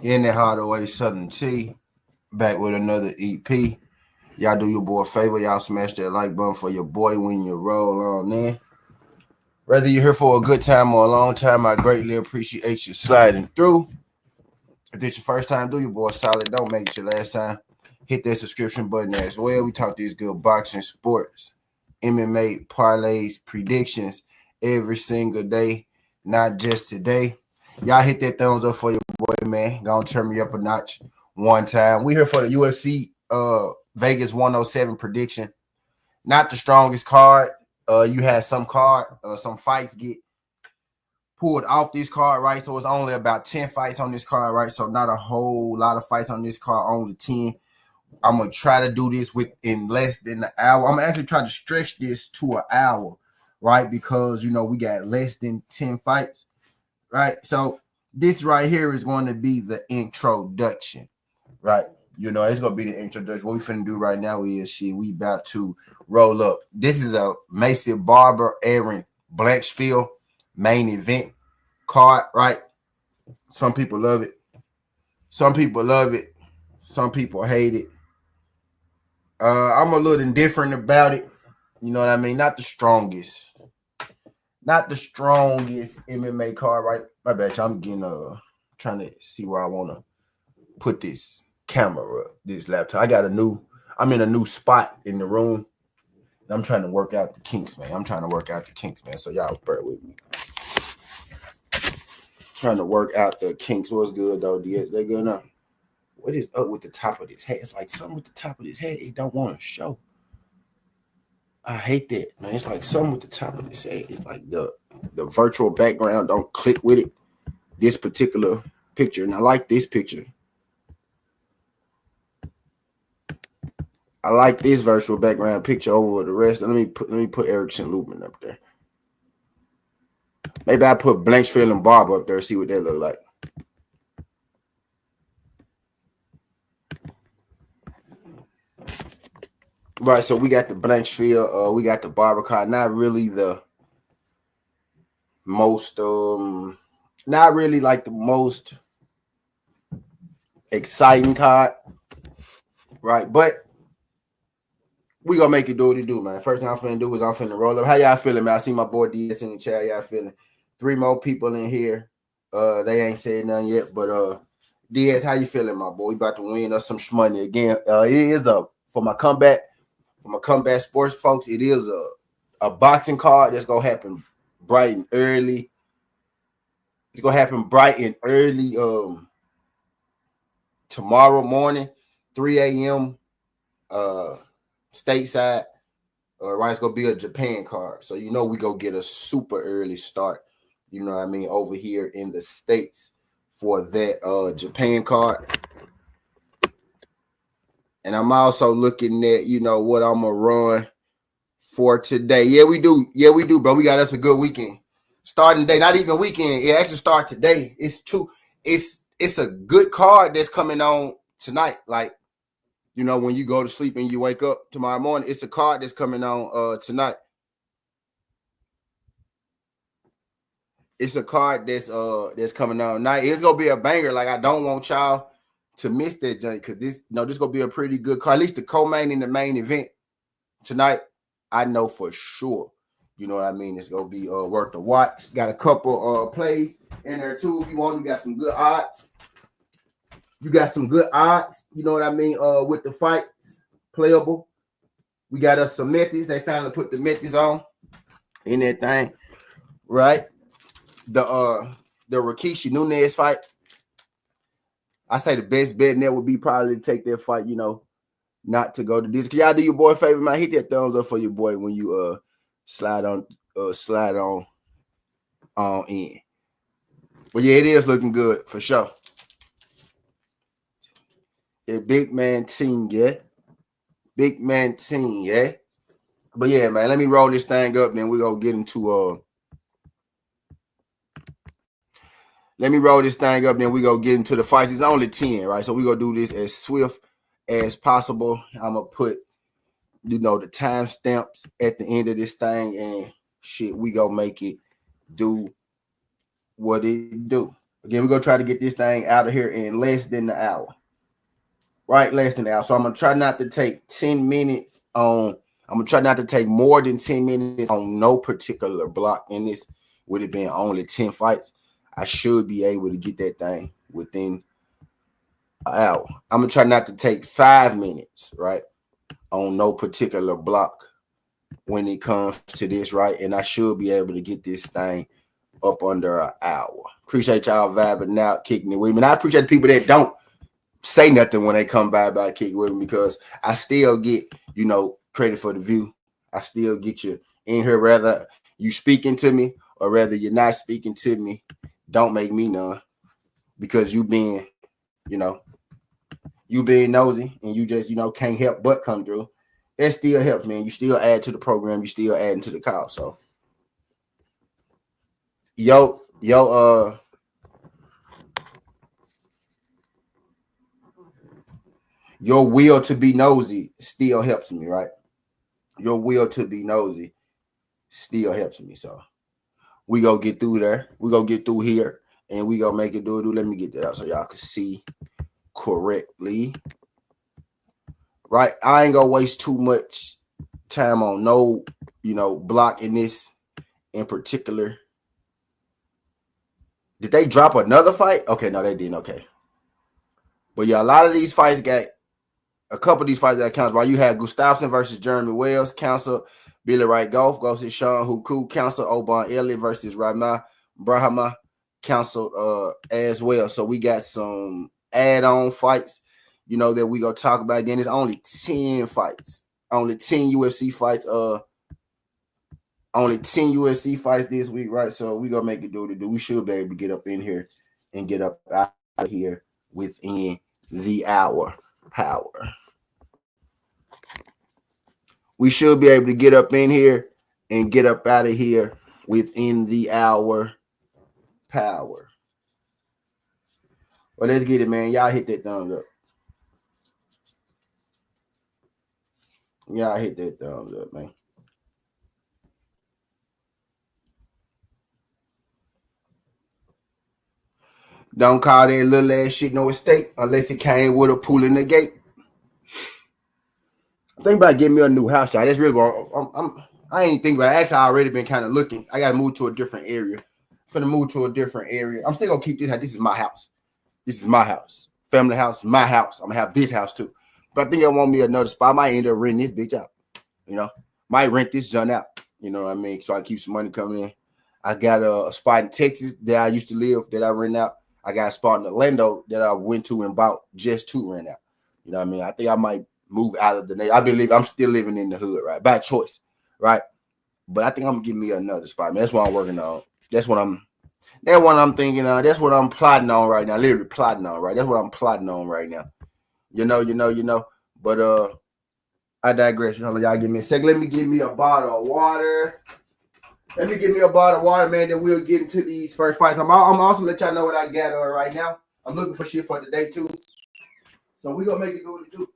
In the hard away, Southern T, back with another EP. Y'all do your boy a favor. Y'all smash that like button for your boy when you roll on in. Whether you're here for a good time or a long time, I greatly appreciate you sliding through. If it's your first time, do your boy solid. Don't make it your last time. Hit that subscription button as well. We talk these good boxing, sports, MMA, parlays, predictions every single day, not just today. Y'all hit that thumbs up for your boy, man. Gonna turn me up a notch one time. We here for the UFC Vegas 107 prediction. Not the strongest card. You had some fights get pulled off this card, right? So it's only about 10 fights on this card, right? So not a whole lot of fights on this card, only 10. I'm gonna try to do this within less than an hour. I'm gonna actually try to stretch this to an hour, right? Because we got less than 10 fights, right? So this right here is going to be the introduction, right? It's gonna be the introduction. What we finna do right now is we about to roll up. This is a Macy Barber, Aaron Blanchfield main event card, right? Some people love it. Some people love it. Some people hate it. I'm a little indifferent about it. You know what I mean? Not the strongest MMA card, right? My bad. I'm getting trying to see where I want to put this camera, this laptop. I'm in a new spot in the room. I'm trying to work out the kinks, man. So y'all bear with me. Trying to work out the kinks. What's good though, DS? They good enough. What is up with the top of this head? It's like something with the top of this head. It don't want to show. I hate that, man. It's like something with the top of this head. It's like the virtual background don't click with it. This particular picture, and I like this picture. I like this virtual background picture over the rest. Let me put Erickson Lubin up there. Maybe I put Blanchfield and Barber up there, see what they look like. Right, so we got the Blanchfield, we got the Barber card. Not really the most, not really like the most exciting card, right? But we gonna make it do what it do, man. First thing I'm finna do is I'm finna roll up. How y'all feeling, man? I see my boy DS in the chat. Y'all feeling? 3 more people in here. They ain't said nothing yet, but DS, how you feeling, my boy? We about to win us some money again. It is for my comeback sports folks. It is a boxing card that's gonna happen bright and early. It's gonna happen bright and early tomorrow morning, 3 a.m. Stateside. Right, it's gonna be a Japan card. So we go get a super early start, over here in the States for that Japan card. And I'm also looking at, what I'm gonna run for today. Yeah, we do, bro. We got us a good weekend. Starting day, not even weekend. It actually start today. It's a good card that's coming on tonight. Like, when you go to sleep and you wake up tomorrow morning, it's a card that's coming on tonight. It's a card that's coming on tonight. It's gonna be a banger. Like, I don't want y'all to miss that junk because this gonna be a pretty good card. At least the co-main in the main event tonight, I know for sure. You know what I mean? It's gonna be worth the watch. Got a couple plays in there too. If you want, you got some good odds. You know what I mean? With the fights, playable. We got us some methods. They finally put the methods on in that thing, right? The Rikishi Nunez fight. I say the best bet in there would be probably to take that fight, not to go to this. Can y'all do your boy a favor, man? Hit that thumbs up for your boy when you slide on in. But yeah, it is looking good for sure. A big man team, yeah. Big man team, yeah. But yeah, man, let me roll this thing up, then we go get into let me roll this thing up, then we go get into the fights. It's only 10, right? So we gonna do this as swift as possible. I'm gonna put the timestamps at the end of this thing, and shit, we gonna make it do what it do. Again, we're gonna try to get this thing out of here in less than the hour. Right, less than an hour. So I'm gonna try not to take 10 minutes on. I'm gonna try not to take more than 10 minutes on no particular block in this. Would it been only 10 fights? I should be able to get that thing within an hour. I'm gonna try not to take 5 minutes, right, on no particular block when it comes to this, right? And I should be able to get this thing up under an hour. Appreciate y'all vibing out, kicking it with me. And I appreciate the people that don't say nothing when they come by kick with me, because I still get, credit for the view. I still get you in here, whether you speaking to me or whether you're not speaking to me. Don't make me none, because you being nosy and you just, can't help but come through. It still helps, man. You still add to the program. You still adding to the cause. So, your will to be nosy still helps me, right? Your will to be nosy still helps me. So we go get through there. We go get through here, and we go make it do. Let me get that out so y'all can see correctly. Right? I ain't gonna waste too much time on no, block in this in particular. Did they drop another fight? Okay, no, they didn't. Okay. But yeah, a lot of these fights got a couple of these fights that counts. Right? You had Gustafsson versus Jeremy Wells, counsel Billy Wright Golf, goes to Sean Huku, counsel Oban Elliott versus Rama Brahma, counsel as well. So we got some add-on fights, that we gonna talk about. Then it's only 10 fights, only 10 UFC fights, only 10 UFC fights this week, right? So we gonna make it do what it do. We should be able to get up in here and get up out of here within the hour. Power. We should be able to get up in here and get up out of here within the hour. Power. Well, let's get it, man. Y'all hit that thumbs up. Y'all hit that thumbs up, man. Don't call that little ass shit no estate unless it came with a pool in the gate. Think about getting me a new house, y'all. That's really what I ain't think about it. Actually, I already been kind of looking. I got to move to a different area. Finna move to a different area. I'm still gonna keep this house. This is my house. This is my house. Family house, my house. I'm gonna have this house too. But I think I want me another spot. I might end up renting this bitch out. Might rent this joint out. You know what I mean? So I keep some money coming in. I got a spot in Texas that I used to live that I rent out. I got a spot in Orlando that I went to and bought just to rent out. You know what I mean? I think I might move out of the neighborhood. I'm still living in the hood, right? By choice, right? But I think I'm gonna give me another spot, man. That's what I'm working on. That's what I'm thinking of. That's what I'm plotting on right now. Literally plotting on, right? That's what I'm plotting on right now. But I digress. Y'all give me a second. Let me give me a bottle of water. Let me give me a bottle of water, man. Then we'll get into these first fights. I'm also let y'all know what I got right now. I'm looking for shit for today too. So we gonna make it do what it do.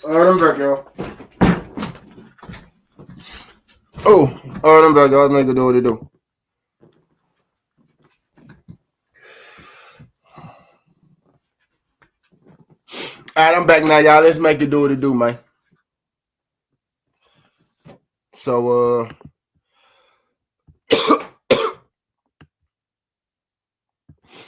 All right, I'm back, y'all. Oh, all right, I'm back, y'all. Let's make it do what it do. All right, I'm back now, y'all. Let's make it do what it do, man. So,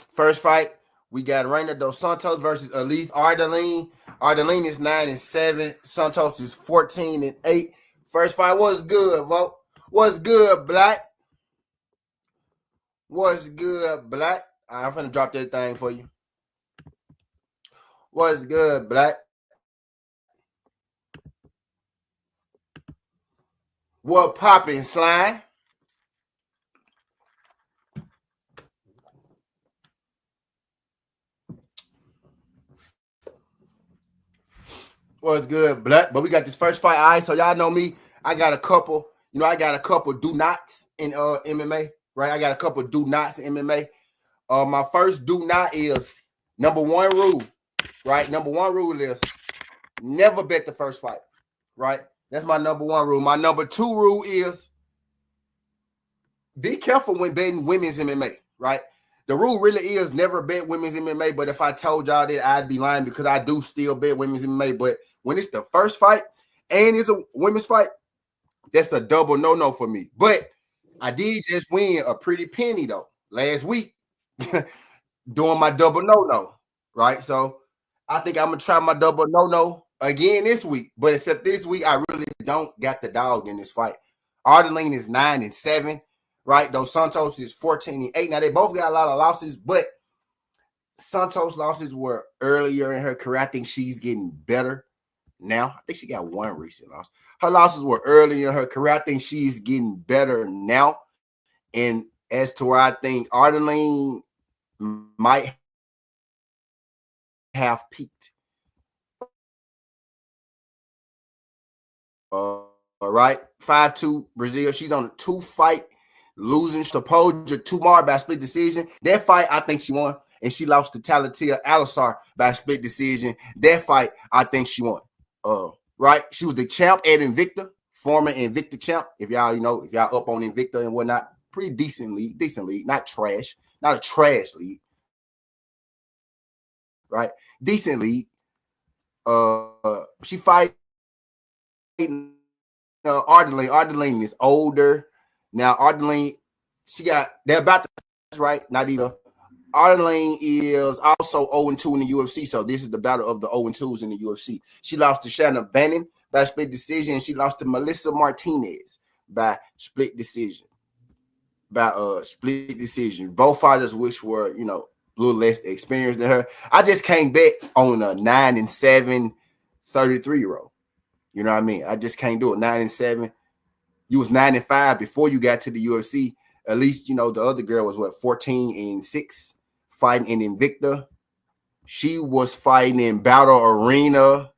first fight, we got Reina dos Santos versus Elise Ardeline. Ardeline is 9-7. Santos is 14-8. First fight was good, Vote. What's good, Black? What's good, Black? I'm finna drop that thing for you. What's good, Black? What poppin', Slime? What's good, Black? But we got this first fight. All right, so y'all know me. I got a couple. I got a couple do nots in MMA, right? I got a couple do nots in MMA. My first do not is number one rule, right? Number one rule is never bet the first fight, right? That's my number one rule. My number two rule is be careful when betting women's MMA, right? The rule really is never bet women's MMA, but if I told y'all that, I'd be lying because I do still bet women's MMA. But when it's the first fight and it's a women's fight, that's a double no-no for me. But I did just win a pretty penny, though, last week doing my double no-no, right? So I think I'm going to try my double no-no again this week. But except this week, I really don't got the dog in this fight. Ardeline is 9-7. Right, Dos Santos is 14-8. Now they both got a lot of losses, but Santos' losses were earlier in her career. I think she's getting better now. I think she got one recent loss. Her losses were early in her career. I think she's getting better now. And as to where I think Ardeline might have peaked. All right, 5-2 Brazil. She's on a 2-fight losing Stopoja tomorrow by split decision. That fight, I think she won. And she lost to TWTea Alisar by split decision. That fight, I think she won. Right? She was the champ at Invicta, former Invicta champ. If y'all, if y'all up on Invicta and whatnot, pretty decent league, not trash, not a trash league. Right? Decent league. She fighting Ardeline. Ardeline is older. Now, Ardeline, they're about to, right? Not even. Ardeline is also 0-2 in the UFC, so this is the battle of the 0-2s in the UFC. She lost to Shanna Bannon by split decision. She lost to Melissa Martinez by split decision. Both fighters, which were, a little less experienced than her. I just can't bet on a 9-7 33-year-old. You know what I mean? I just can't do it. 9-7. You was 9-5 before you got to the UFC. At least, the other girl was 14-6 fighting in Invicta. She was fighting in Battle Arena,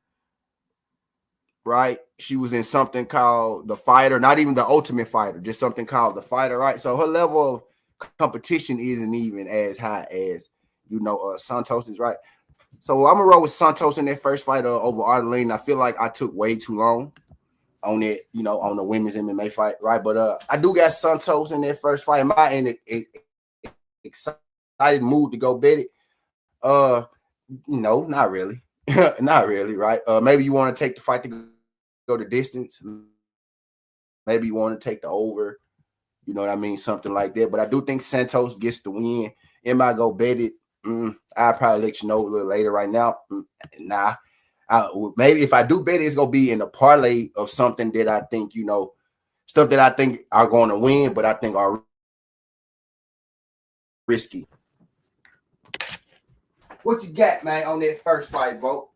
right? She was in something called The Fighter, not even the Ultimate Fighter, just something called The Fighter, right? So her level of competition isn't even as high as, Santos is, right? So I'm going to roll with Santos in that first fight over Ardeline. I feel like I took way too long on it, on the women's MMA fight, right? But I do got Santos in that first fight. Am I in an excited mood to go bet it? No, not really. Not really, right? Maybe you want to take the fight to go the distance. Maybe you want to take the over. You know what I mean? Something like that. But I do think Santos gets the win. Am I go bet it? I'll probably let you know a little later. Right now, nah. Maybe if I do bet, it's gonna be in a parlay of something that I think, stuff that I think are going to win, but I think are risky. What you got, man, on that first fight, Vote?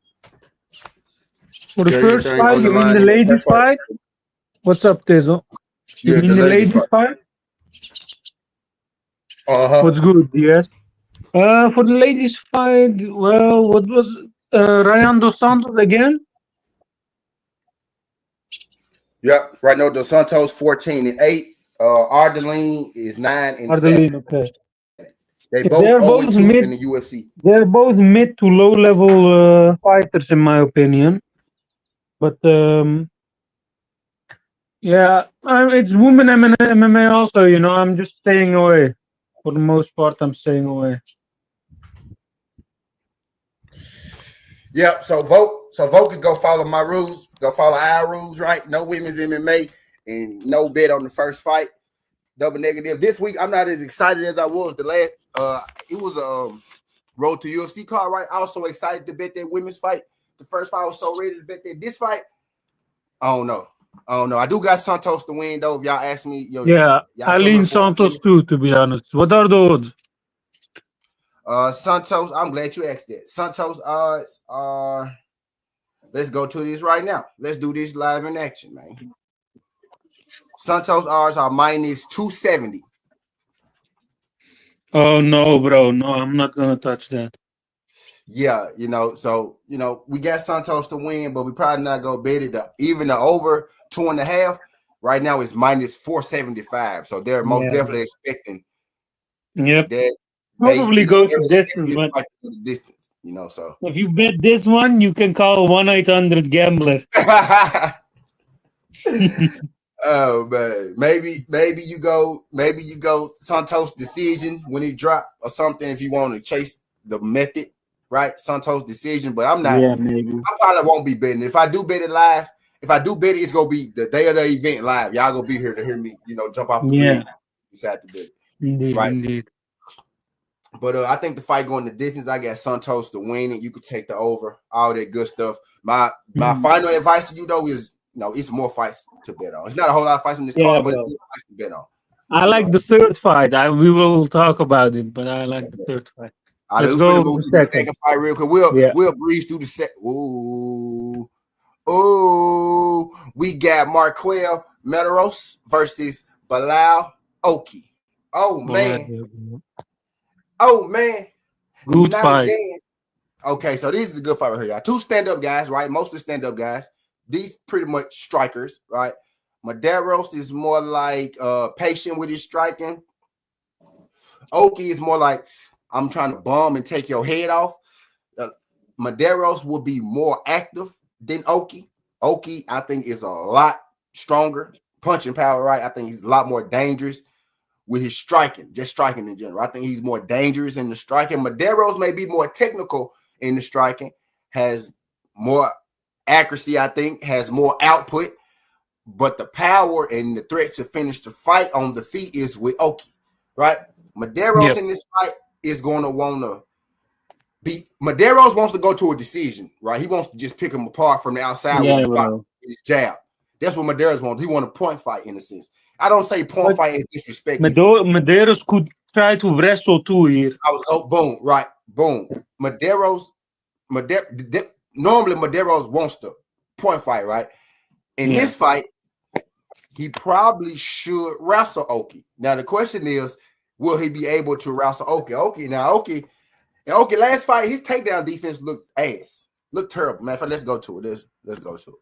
For the first fight, you mean the ladies fight? What's up, Tezo? You mean the ladies fight? What's good, yes? For the ladies fight, well, what was Ryan dos Santos again? Yep, right now dos Santos 14-8. Ardeline is 9-7. Ardeline, okay. They're both mid in the UFC. They're both mid to low level fighters, in my opinion. But yeah, it's women MMA also. You know, I'm just staying away. For the most part, I'm staying away. Yep. So vote. So vote is go follow my rules. Go follow our rules, right? No women's MMA and no bet on the first fight. Double negative. This week I'm not as excited as I was the last. It was a road to UFC card, right? I was so excited to bet that women's fight. The first fight I was so ready to bet that. This fight, I don't know. I do got Santos to win though. If y'all ask me, Yeah, y'all I come lean here for Santos too, to be honest. What are the odds? Santos. I'm glad you asked that. Santos odds are. Let's go to this right now. Let's do this live in action, man. Santos odds are minus 270. Oh no, bro. No, I'm not gonna touch that. Yeah, so we got Santos to win, but we probably not gonna bet it. Even the over 2.5 right now is minus 475. So they're most definitely expecting. Yep. That Probably go to distance, but distance, so if you bet this one, you can call 1-800-GAMBLER. Oh man, maybe you go Santos decision when he drop or something if you want to chase the method, right? Santos decision, but I'm not. Yeah, maybe. I probably won't be betting. If I do bet it live, it's gonna be the day of the event live. Y'all gonna be here to hear me, jump off the ring beside the bet. Indeed. But I think the fight going the distance. I got Santos to win it. You could take the over, all that good stuff. My final advice to you though is, it's more fights to bet on. It's not a whole lot of fights on this card, but it's more fights to bet on. I like the third fight. We will talk about it, but I like the third fight. Let's go move to the second fight real quick. We'll breeze through the second. Ooh, we got Marquel Mederos versus Bilal Oki. Oh man. Good fight. Again. Okay, so this is a good fight right here, y'all. Two stand-up guys, right? Mostly stand-up guys. These pretty much strikers, right? Mederos is more like patient with his striking. Oki is more like, I'm trying to bomb and take your head off. Mederos will be more active than Oki. Oki, I think, is a lot stronger punching power, right? I think he's a lot more dangerous with his striking, just striking in general. I think he's more dangerous in the striking. Mederos may be more technical in the striking, has more accuracy, I think, has more output, but the power and the threat to finish the fight on the feet is with Oki, right? Mederos in this fight is going to want to be. Mederos wants to go to a decision, right? He wants to just pick him apart from the outside with his jab. That's what Mederos wants. He wants a point fight in a sense. I don't say point fight is disrespect. Mederos could try to wrestle too here. Boom. Normally Mederos wants to point fight, right? In this fight, he probably should wrestle Oki. Now the question is, will he be able to wrestle Oki? Oki last fight, his takedown defense looked ass, looked terrible. Man, let's go to it. Let's go to it.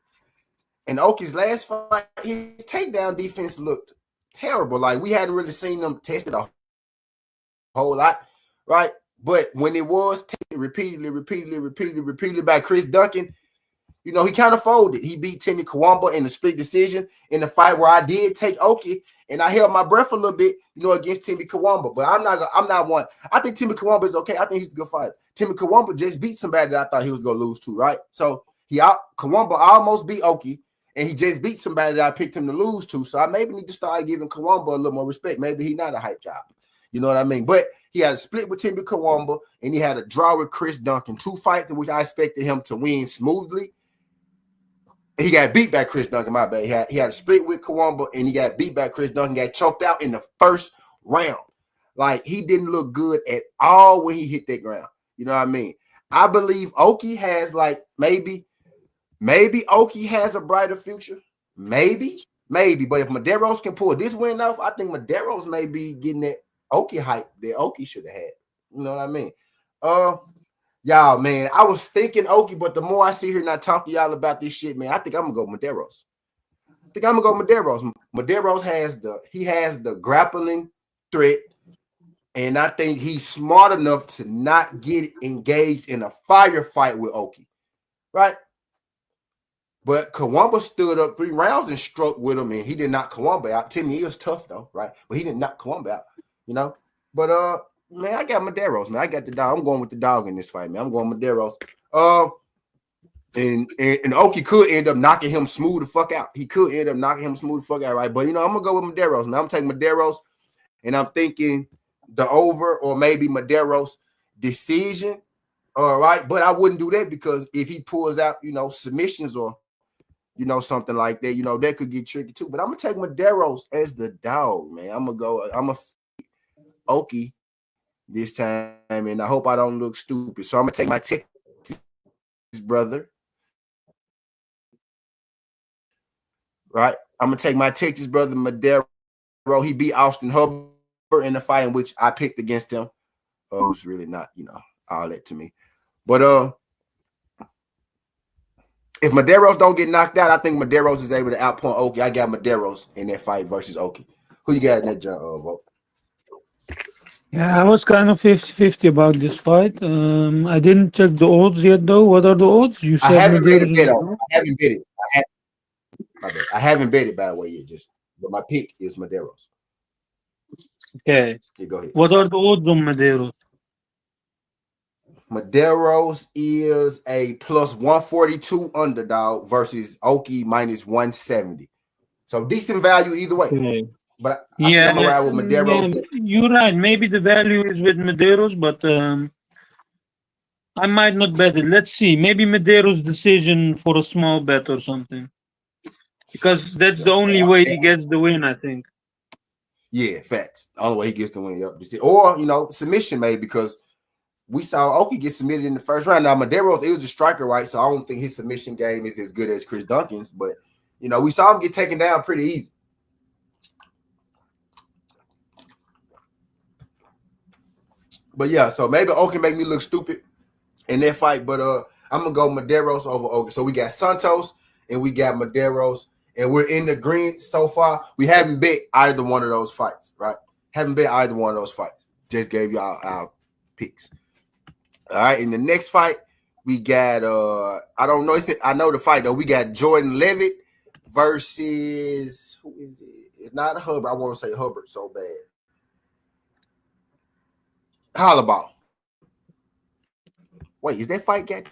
In Oki's last fight, his takedown defense looked terrible. Like we hadn't really seen them tested a whole lot, right? But when it was tested repeatedly by Chris Duncan, he kind of folded. He beat Timmy Kawamba in a split decision in the fight where I did take Oki, and I held my breath a little bit, against Timmy Kawamba. But I'm not one. I think Timmy Kawamba is okay. I think he's a good fighter. Timmy Kawamba just beat somebody that I thought he was gonna lose to, right? So Kawamba almost beat Oki, and he just beat somebody that I picked him to lose to. So I maybe need to start giving Kawamba a little more respect. Maybe he's not a hype job. You know what I mean? But he had a split with Timmy Kawamba, and he had a draw with Chris Duncan. 2 fights in which I expected him to win smoothly. He got beat by Chris Duncan, my bad. He had a split with Kawamba, and he got beat by Chris Duncan, got choked out in the first round. Like, he didn't look good at all when he hit that ground. You know what I mean? I believe Oki has, maybe Oki has a brighter future. Maybe. But if Mederos can pull this win off, I think Mederos may be getting that Oki hype that Oki should have had. You know what I mean? Y'all, man, I was thinking Oki, but the more I see here and I talk to y'all about this shit, man, I think I'm gonna go Mederos. Mederos has the grappling threat, and I think he's smart enough to not get engaged in a firefight with Oki, right? But Kawamba stood up 3 rounds and struck with him, and he did knock Kawamba out. Timmy is tough though, right? But he didn't knock Kawamba out, you know. But man, I got Medeiros, man. I got the dog. I'm going with the dog in this fight, man. I'm going Medeiros. And Oki could end up knocking him smooth the fuck out. He could end up knocking him smooth the fuck out, right? But I'm gonna go with Medeiros, man. I'm taking Medeiros, and I'm thinking the over or maybe Medeiros decision. All right, but I wouldn't do that because if he pulls out, submissions or something like that, that could get tricky too. But I'm gonna take Medeiros as the dog, man. I'm a Oki this time, and I hope I don't look stupid. So I'm gonna take my Texas brother. Right, I'm gonna take my Texas brother Medeiros. He beat Austin Hubbard in the fight in which I picked against him. Who's really not, all that to me. But if Medeiros don't get knocked out, I think Medeiros is able to outpoint Oki. I got Medeiros in that fight versus Oki. Who you got in that jump, vote? Yeah, I was kind of 50-50 about this fight. I didn't check the odds yet, though. What are the odds? You said I haven't bet it. I haven't bet it, by the way, yet. But my pick is Medeiros. Okay. Yeah, go ahead. What are the odds on Medeiros? Medeiros is a plus 142 underdog versus Oki minus 170. So decent value either way. Okay. But I'm going to ride with Medeiros. Yeah, you're right. Maybe the value is with Medeiros, but I might not bet it. Let's see. Maybe Medeiros decision for a small bet or something. Because that's the only way he gets the win, I think. Yeah, facts. The only way he gets the win. Yep. Or, submission maybe because we saw Oki get submitted in the first round. Now, Medeiros is a striker, right? So I don't think his submission game is as good as Chris Duncan's. But, we saw him get taken down pretty easy. But, yeah, so maybe Oki make me look stupid in that fight. But I'm going to go Medeiros over Oki. So we got Santos and we got Medeiros. And we're in the green so far. We haven't bet either one of those fights, right? Haven't bet either one of those fights. Just gave you our picks. All right, in the next fight, we got I don't know. I know the fight though. We got Jordan Levitt versus who is it? It's not a Hubbard. I want to say Hubbard so bad. Hollaball. Wait, is that fight got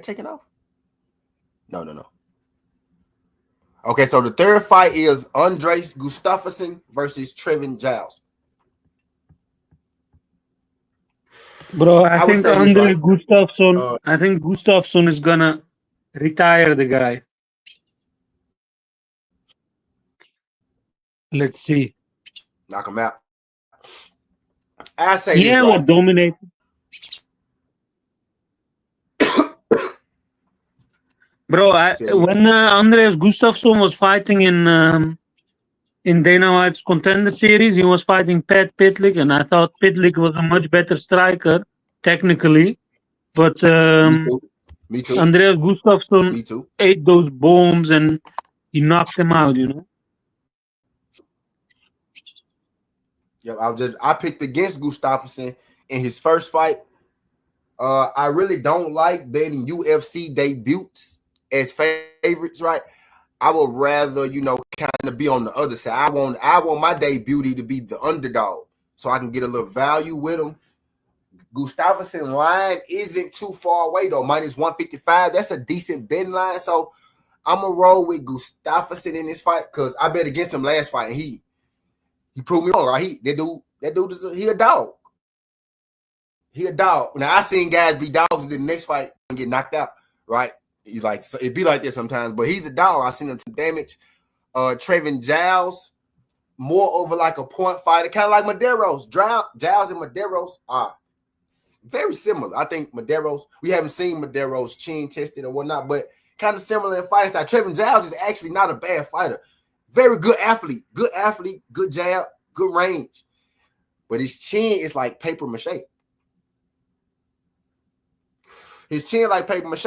taken off? No. Okay, so the third fight is Andres Gustafsson versus Trevin Giles. Bro, I think Andre Gustafsson. I think Gustafsson is gonna retire the guy. Let's see. Knock him out. I say yeah, this, right? Dominate. Bro, when Andreas Gustafsson was fighting in Dana White's Contender Series, he was fighting Pat Pitlick, and I thought Pitlick was a much better striker, technically. But Me too. Andreas Gustafsson ate those bombs, and he knocked him out, Yeah, I picked against Gustafsson in his first fight. I really don't like betting UFC debuts as favorites, right? I would rather, kind of be on the other side. I want my debut to be the underdog so I can get a little value with him. Gustafsson line isn't too far away, though. Minus 155. That's a decent betting line. So I'm going to roll with Gustafsson in this fight because I bet against him last fight, and he proved me wrong, right? That dude is he a dog. He a dog. Now, I seen guys be dogs in the next fight and get knocked out, right? He's like, it be like this sometimes, but he's a dog. I seen him some damage. Trevin Giles, more over like a point fighter, kind of like Medeiros. Giles and Medeiros are very similar. I think Medeiros, we haven't seen Medeiros chin tested or whatnot, but kind of similar in fighting style. Trevin Giles is actually not a bad fighter. Very good athlete, good jab, good range. But his chin is like paper mache. His chin like paper mache.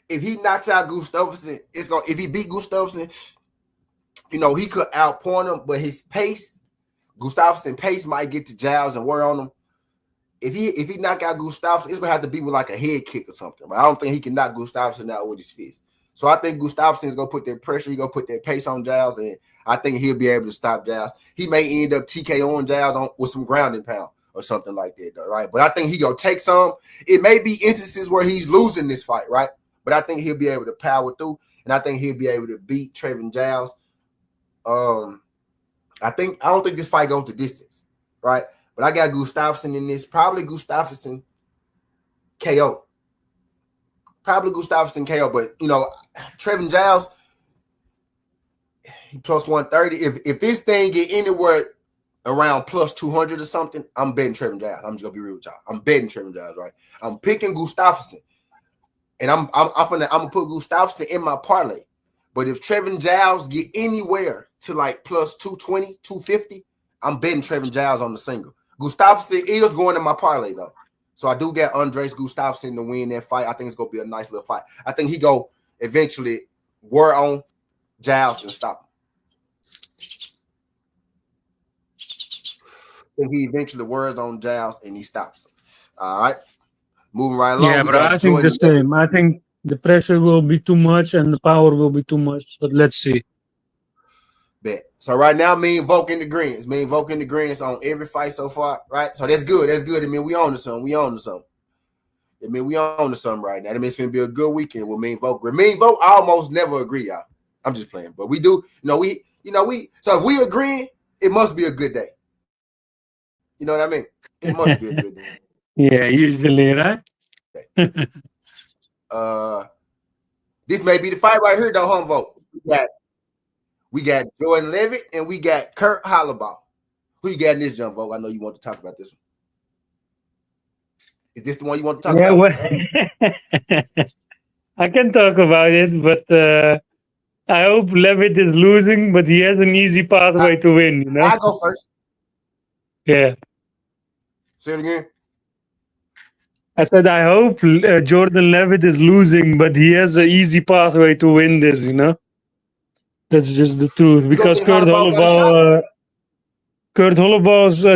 If he knocks out Gustafsson, if he beat Gustafsson, he could outpoint him, but his pace, Gustafsson pace might get to Giles and wear on him. if he knock out Gustafsson, it's gonna have to be with like a head kick or something. But I don't think he can knock Gustafsson out with his fist. So I think Gustafsson is gonna put that pressure. He's gonna put that pace on Giles, and I think he'll be able to stop Giles. He may end up TKOing Giles with some grounding pound or something like that, though, right? But I think he gonna take some. It may be instances where he's losing this fight, right? But I think he'll be able to power through, and I think he'll be able to beat Trevin Giles. I don't think this fight goes the distance, right? But I got Gustafsson in this. Probably Gustafsson KO. Probably Gustafsson KO. But Trevin Giles, he plus 130. If this thing get anywhere around plus 200 or something, I'm betting Trevin Giles. I'm just gonna be real with y'all. I'm betting Trevin Giles, right? I'm picking Gustafsson, and I'm gonna put Gustafsson in my parlay. But if Trevin Giles get anywhere to like plus 220, 250, I'm betting Trevin Giles on the single. Gustafsson is going in my parlay though, so I do get Andres Gustafsson to win that fight. I think it's gonna be a nice little fight. I think he go eventually wear on Giles and stop him. I think he eventually wears on Giles and he stops him. All right, moving right along. Yeah, but I think the same. I think the pressure will be too much and the power will be too much. But let's see. Bet. So right now, me and Volk in the greens. Me and Volk in the greens on every fight so far, right? So that's good. That's good. I mean, we on to something. We on to something. I mean, we on to something right now. I mean, it's gonna be a good weekend with me and Volk. Me and Volk, I almost never agree, y'all. I'm just playing, but we do. So if we agree, it must be a good day. You know what I mean? It must be a good day. Yeah, usually, right? This may be the fight right here, though, home vote. We got Jordan Levitt and we got Kurt Holloway. Who you got in this jump, vote? I know you want to talk about this one. Is this the one you want to talk about? Well, I can talk about it, but I hope Levitt is losing, but he has an easy pathway to win. I go first. Yeah. Say it again. I said I hope Jordan Levitt is losing, but he has an easy pathway to win this. That's just the truth. Because Kurt Holloway's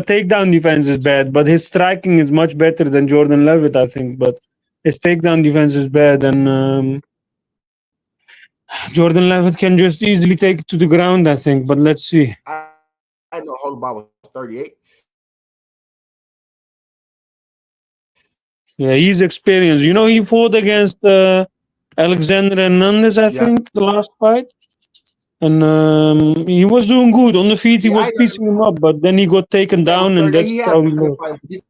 takedown defense is bad, but his striking is much better than Jordan Levitt, I think. But his takedown defense is bad, and Jordan Levitt can just easily take it to the ground, I think. But let's see. I know Holloway was 38. Yeah, he's experienced. He fought against Alexander Hernandez, I think, the last fight. And he was doing good. On the feet, he was piecing him up, but then he got taken down, and that's how he lost.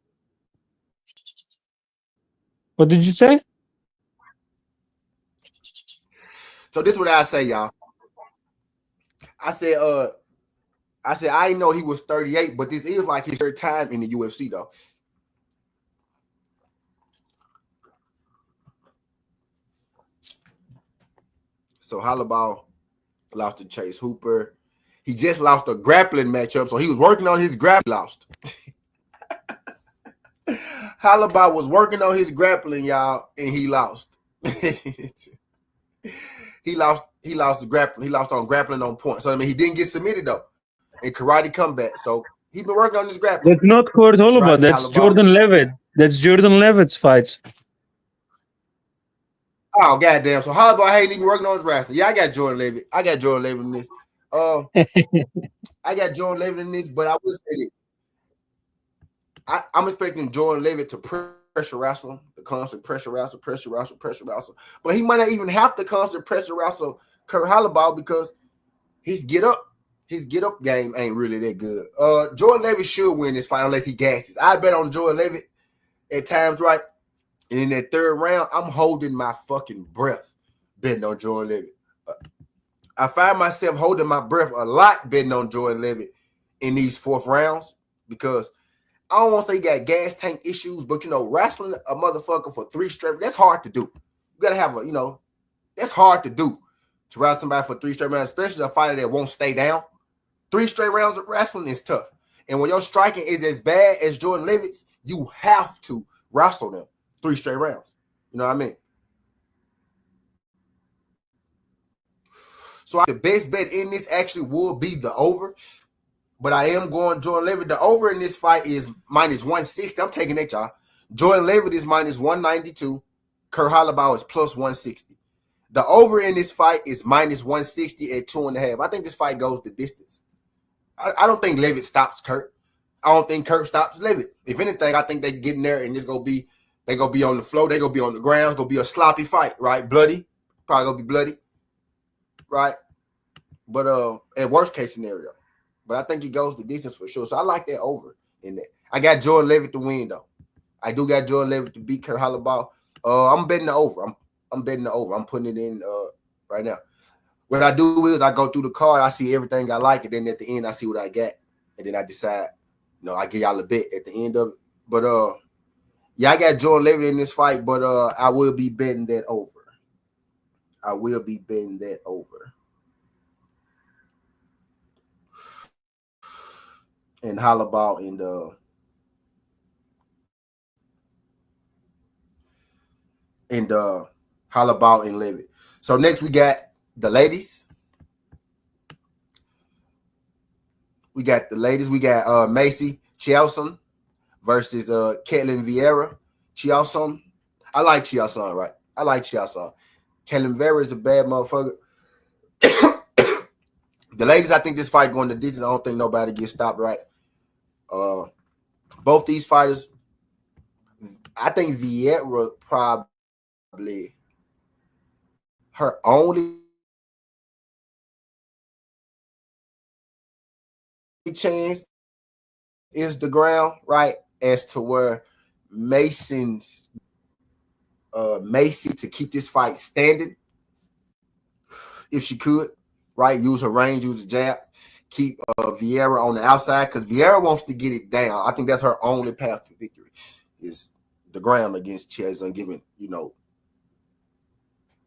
What did you say? So this is what I say, y'all. I said I didn't know he was 38, but this is like his third time in the UFC, though. So Holloway lost to Chase Hooper. He just lost a grappling matchup, so he was working on his grappling. Lost. Holloway was working on his grappling, y'all, and he lost. He lost the grappling. He lost on grappling on point. So he didn't get submitted though in karate comeback. So he's been working on his grappling. That's not Kurt Holloway. Right, that's Holloway. Jordan Levitt. That's Jordan Levitt's fights. Oh, goddamn. So Holloway ain't even working on his wrestling. Yeah, I got Jordan Levitt. I got Jordan Levitt in this. I got Jordan Levitt in this, but I will say this. I'm expecting Jordan Levitt to pressure wrestle, the constant pressure wrestle. But he might not even have to constant pressure wrestle Kurt Holloway because his get up game ain't really that good. Jordan Levitt should win this fight unless he gasses. I bet on Jordan Levitt at times, right? And in that third round, I'm holding my fucking breath betting on Jordan Levitt. I find myself holding my breath a lot betting on Jordan Levitt in these fourth rounds because I don't want to say he got gas tank issues, but, wrestling a motherfucker for 3 straight, that's hard to do. You got to have that's hard to do to wrestle somebody for 3 straight rounds, especially a fighter that won't stay down. 3 straight rounds of wrestling is tough. And when your striking is as bad as Jordan Levitt's, you have to wrestle them 3 straight rounds. You know what I mean? So the best bet in this actually will be the over. But I am going Jordan Levitt. The over in this fight is minus 160. I'm taking that, y'all. Jordan Levitt is minus 192. Kurt Holloway is plus 160. The over in this fight is minus 160 at 2.5. I think this fight goes the distance. I don't think Levitt stops Kurt. I don't think Kurt stops Levitt. If anything, I think they get in there and they gonna be on the floor. They gonna be on the ground. It's gonna be a sloppy fight, right? Bloody, probably gonna be bloody, right? But at worst case scenario, but I think he goes the distance for sure. So I like that over in that. I got Jordan Levitt to win though. I do got Jordan Levitt to beat Kurt Holloway. I'm betting the over. I'm betting the over. I'm putting it in right now. What I do is I go through the card, I see everything I like, and then at the end I see what I got, and then I decide. I give y'all a bet at the end of it. But yeah, I got Jordan Levitt in this fight, but I will be betting that over. I will be betting that over. And Holloway and Holloway and Levitt. So next we got the ladies. We got Macy Chiasson versus Ketlin Vieira. Chiasson. I like Chiasson, right? I like Chiasson. Ketlin Vieira is a bad motherfucker. The ladies, I think this fight going the distance. I don't think nobody gets stopped, right? Both these fighters, I think Vieira probably her only chance is the ground, right? As to where Macy to keep this fight standing, if she could, right? Use her range, use the jab, keep Vieira on the outside because Vieira wants to get it down. I think that's her only path to victory is the ground against Chiasson, given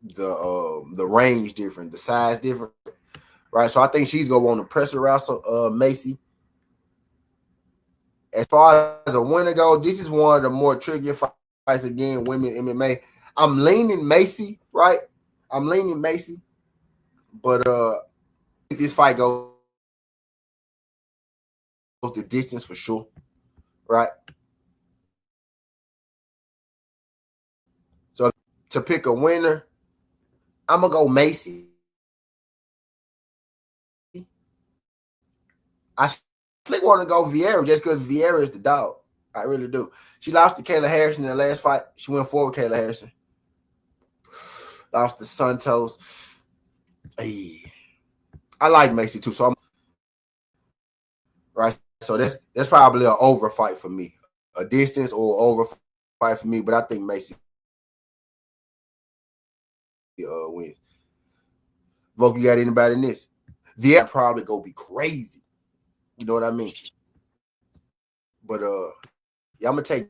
the range different, the size different, right? So I think she's gonna want to pressure wrestle Macy. As far as a winner goes, this is one of the more trickier fights again, women MMA. I'm leaning Macy, right? I'm leaning Macy, but this fight goes the distance for sure, right? So to pick a winner, I'm gonna go Macy. I still want to go Vieira just because Vieira is the dog. I really do. She lost to Kayla Harrison in the last fight. She went forward with Kayla Harrison. Lost to Santos. Hey. I like Macy too. So I'm right. So that's probably an over fight for me. A distance or over fight for me, but I think Macy wins. Vote, you got anybody in this? Vieira probably go be crazy. You know what I mean? But yeah, I'm gonna take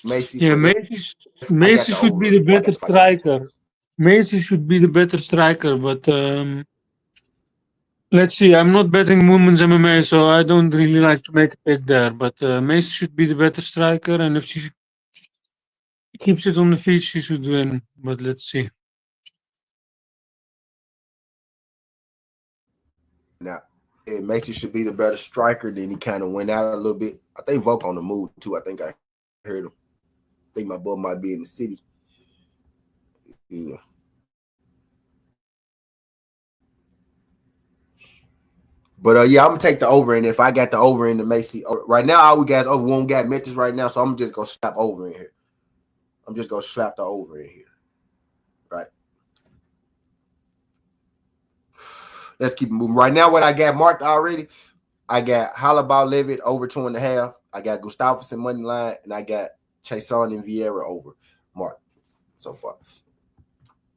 Macy. Yeah, Macy should be the better striker. Macy should be the better striker, but let's see. I'm not betting women's MMA, so I don't really like to make a pick there. But Macy should be the better striker, and if she keeps it on the feet, she should win. But let's see. Now, Macy should be the better striker. Then he kind of went out a little bit. I think Volk on the move too. I think I heard him. I think my boy might be in the city. Yeah. But yeah, I'm gonna take the over, and if I got the over in the Macy right now, all we guys over won't got Memphis right now, so I'm just gonna slap over in here. I'm just gonna slap the over in here, right? Let's keep moving. Right now, what I got marked already, I got Holloway Levitt over 2.5. I got Gustafsson money line, and I got Chiasson and Vieira over marked so far.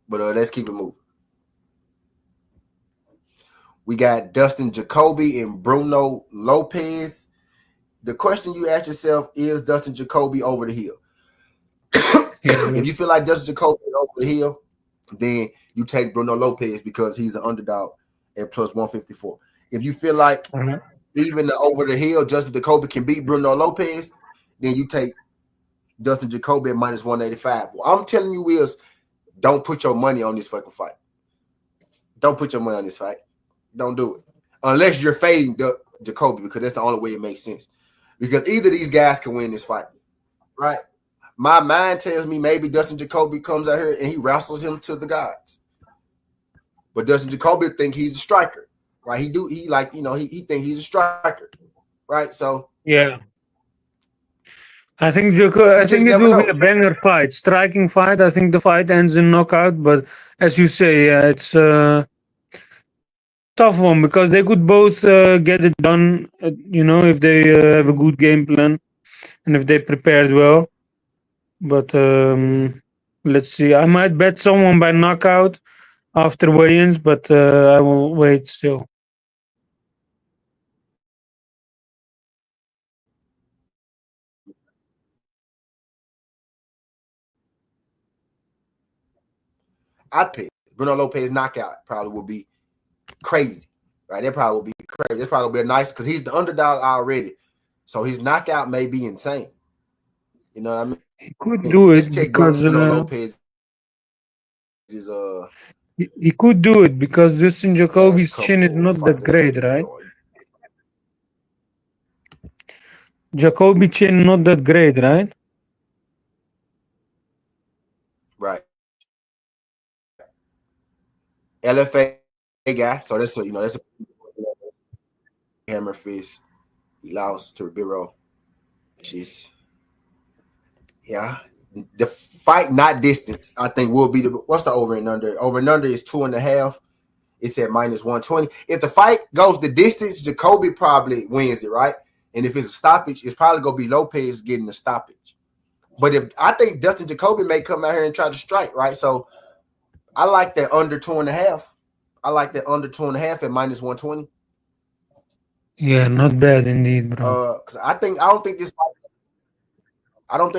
But let's keep it moving. We got Dustin Jacoby and Bruno Lopez. The question you ask yourself is Dustin Jacoby over the hill? If you feel like Dustin Jacoby is over the hill, then you take Bruno Lopez because he's an underdog at plus 154. If you feel like even the over the hill, Dustin Jacoby can beat Bruno Lopez, then you take Dustin Jacoby at minus 185. What I'm telling you is don't put your money on this fucking fight. Don't put your money on this fight. Don't do it. unless you're fading Jacoby, because that's the only way it makes sense. Because either of these guys can win this fight, right? My mind tells me maybe Dustin Jacoby comes out here and he wrestles him to the gods. But Dustin Jacoby think he's a striker, right? He think he's a striker, right? So Yeah. I think you just it never will be know. a banger fight, striking fight. I think the fight ends in knockout, but as you say, it's a tough one because they could both get it done. If they have a good game plan and if they prepared well. But let's see. I might bet someone by knockout after weigh-ins, but I will wait still. I'd pick Bruno Lopez knockout probably will be crazy, right? That probably will be crazy. That's probably will be nice because he's the underdog already. So his knockout may be insane. You know what I mean? He could do Let's it check because Bruno Lopez is he could do it because Justin last Jacoby's chin is couple not fight. that Let's see great, what he's right? doing. Jacoby chin not that great, right? Right. LFA guy. So that's that's a hammer fist. He lost to Ribeiro. Jeez. Yeah. The fight, not distance, I think will be what's the over and under? Over and under is 2.5. It's at -120. If the fight goes the distance, Jacoby probably wins it, right? And if it's a stoppage, it's probably gonna be Lopez getting the stoppage. But if I think Dustin Jacoby may come out here and try to strike, right? So I like that under 2.5. I like that under 2.5 at -120. Yeah, not bad indeed, bro. Because I don't think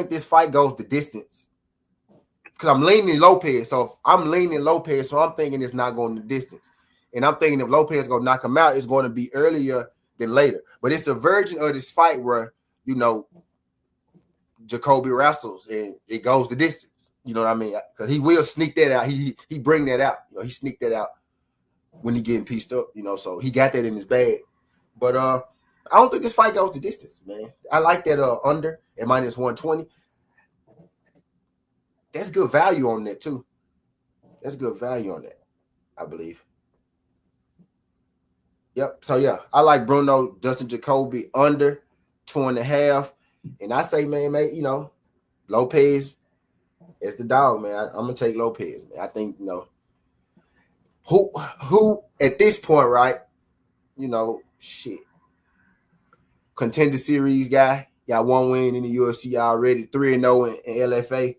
this fight goes the distance. Because I'm leaning Lopez. So if I'm leaning Lopez, so I'm thinking it's not going the distance. And I'm thinking if Lopez is going to knock him out, it's going to be earlier than later. But it's a version of this fight where, Jacoby wrestles and it goes the distance. You know what I mean? Because he will sneak that out. He bring that out. He sneak that out when he getting pieced up, so he got that in his bag. But I don't think this fight goes the distance, man. I like that under at -120. That's good value on that too. That's good value on that, I believe. Yep. So yeah, I like Bruno Dustin Jacoby under 2.5. And I say, man, Lopez is the dog, man. I'm gonna take Lopez, man. I think, who at this point, right? Shit. Contender series guy, got one win in the UFC already, 3-0 in LFA.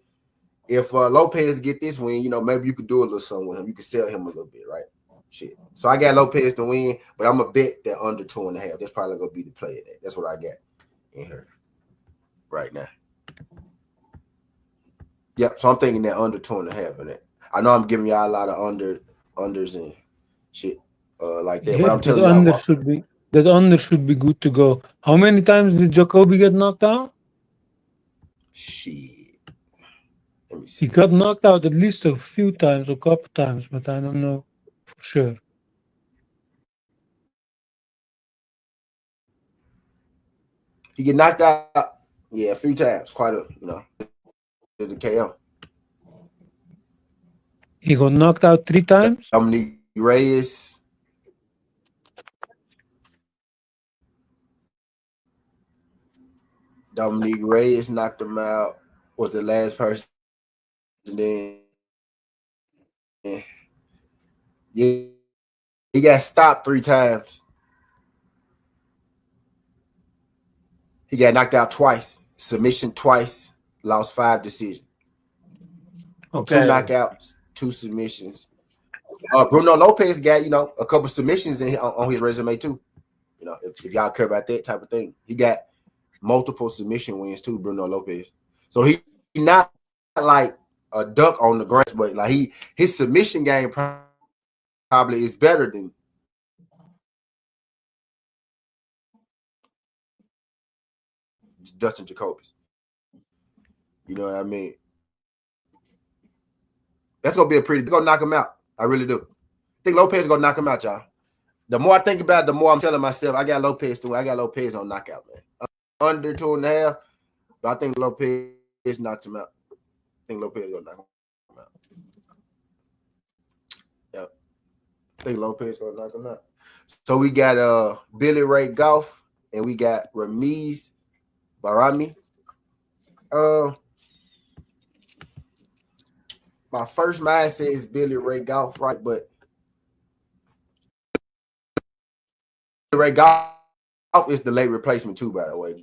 If Lopez get this win, maybe you could do a little something with him. You could sell him a little bit, right? Shit. So I got Lopez to win, but I'm gonna bet that under 2.5. That's probably gonna be the play of that. That's what I got in here right now. Yep. So I'm thinking that under 2.5 in it. I know I'm giving y'all a lot of unders and shit like that, Yeah, but I'm telling y'all that under should be good to go. How many times did Jacoby get knocked out? Shit. Let me see. He got knocked out at least a few times, a couple times, but I don't know for sure. He get knocked out, yeah, a few times. Quite a, the KO. He got knocked out 3 times? Dominique Reyes. Dominique Reyes knocked him out. Was the last person. Then, yeah, he got stopped 3 times. He got knocked out twice. Submission twice. Lost 5 decisions. Okay. 2 knockouts, 2 submissions. Bruno Lopez got, a couple submissions on his resume too. If y'all care about that type of thing. He got multiple submission wins too, Bruno Lopez. So he not like a duck on the ground, but like his submission game probably is better than Dustin Jacoby's. You know what I mean? That's gonna be they're gonna knock him out. I really do. I think Lopez is gonna knock him out, y'all. The more I think about it, the more I'm telling myself I got Lopez to win. I got Lopez on knockout, man. Under 2.5, but I think Lopez knocked him out. I think Lopez gonna knock him out. Yep. I think Lopez gonna knock him out. So we got Billy Ray Goff and we got Ramiz Barami. My first mind says Billy Ray Goff, right? But Ray Goff is the late replacement too, by the way.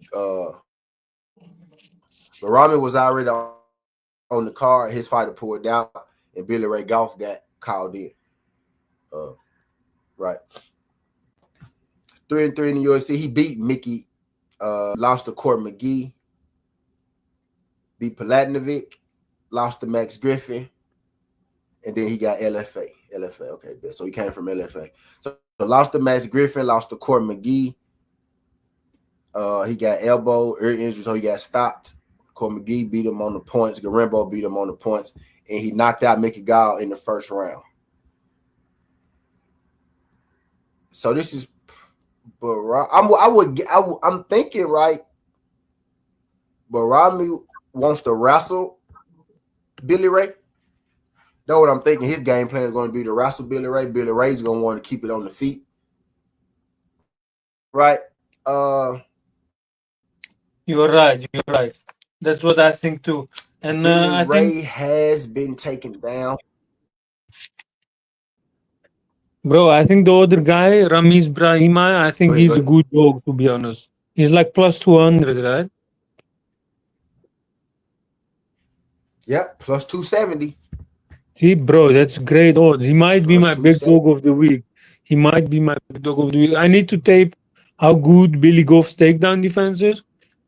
Barami was already on the card. His fighter pulled out, and Billy Ray Goff got called in. Right. 3-3 in the UFC. He beat Mickey, lost to Court McGee, beat Palatinovic, lost to Max Griffin, and then he got LFA. LFA, okay. So he came from LFA. So lost to Max Griffin, lost to Court McGee. He got elbow, ear injury, so he got stopped. Court McGee beat him on the points. Garimbo beat him on the points, and he knocked out Mickey Gall in the first round. So this is, I'm thinking, right, Barami wants to wrestle Billy Ray. That's what I'm thinking. His game plan is going to be to wrestle Billy Ray. Billy Ray's going to want to keep it on the feet. Right? You're right. You're right. That's what I think too. And Billy Ray has been taken down. Bro, I think the other guy, Ramiz Brahima, I think he's a good dog, to be honest. He's like plus 200, right? Yep, plus 270. See, bro, that's great odds. He might be my big dog of the week. He might be my big dog of the week. I need to tape how good Billy Goff's takedown defense is,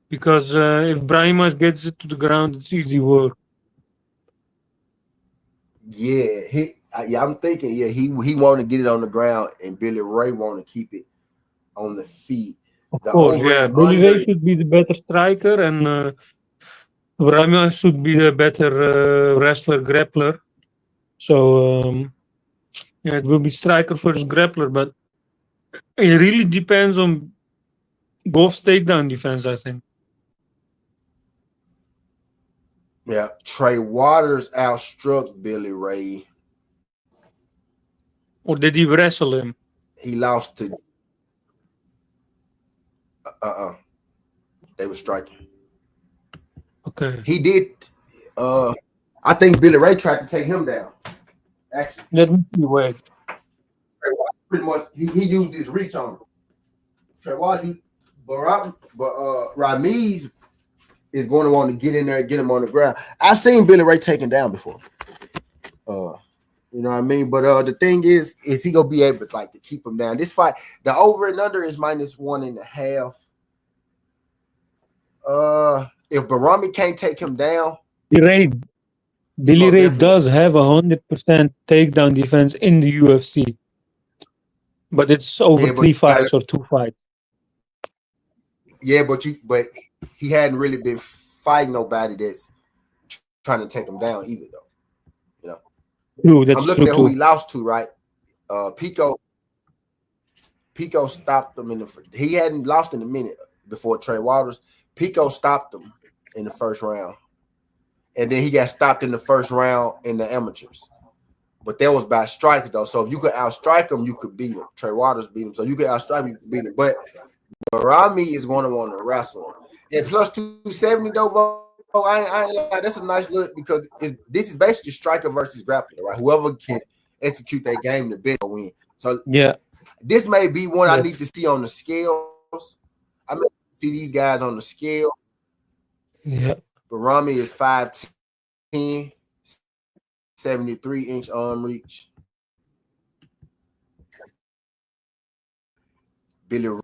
because if Brahima gets it to the ground, it's easy work. Yeah, I'm thinking, he want to get it on the ground, and Billy Ray want to keep it on the feet. Of course, yeah. Billy Ray should be the better striker, and Brahima should be the better wrestler, grappler. So, yeah, it will be striker versus grappler, but it really depends on Goff's takedown defense, I think. Yeah, Trey Waters outstruck Billy Ray. Or did he wrestle him? He lost to they were striking. Okay. He did. I think Billy Ray tried to take him down. Actually, let me see. Wait. Pretty much, he used his reach on him. Trey Waters, but Ramiz is going to want to get in there and get him on the ground. I've seen Billy Ray taken down before. You know what I mean? But the thing is he gonna be able to keep him down? This fight, the over and under is -1.5. If Barami can't take him down, Billy Ray does have 100% takedown defense in the UFC, but it's over 3 fights or 2 fights. Yeah, but he hadn't really been fighting nobody that's trying to take him down either, though. You know. True, that's I'm looking true at who he lost to, right? Pico stopped him he hadn't lost in a minute before Trey Waters. Pico stopped him in the first round. And then he got stopped in the first round in the amateurs. But that was by strikes, though. So if you could outstrike him, you could beat him. Trey Waters beat him. So you could outstrike him, you could beat him. But Barami is going to want to wrestle him. And plus 270, though, I ain't lie. That's a nice look, because this is basically striker versus grappler, right? Whoever can execute that game, the best will win. So yeah, this may be one I need to see on the scales. I may see these guys on the scale. Yeah. Barami is 5'10", 73-inch arm reach. Billy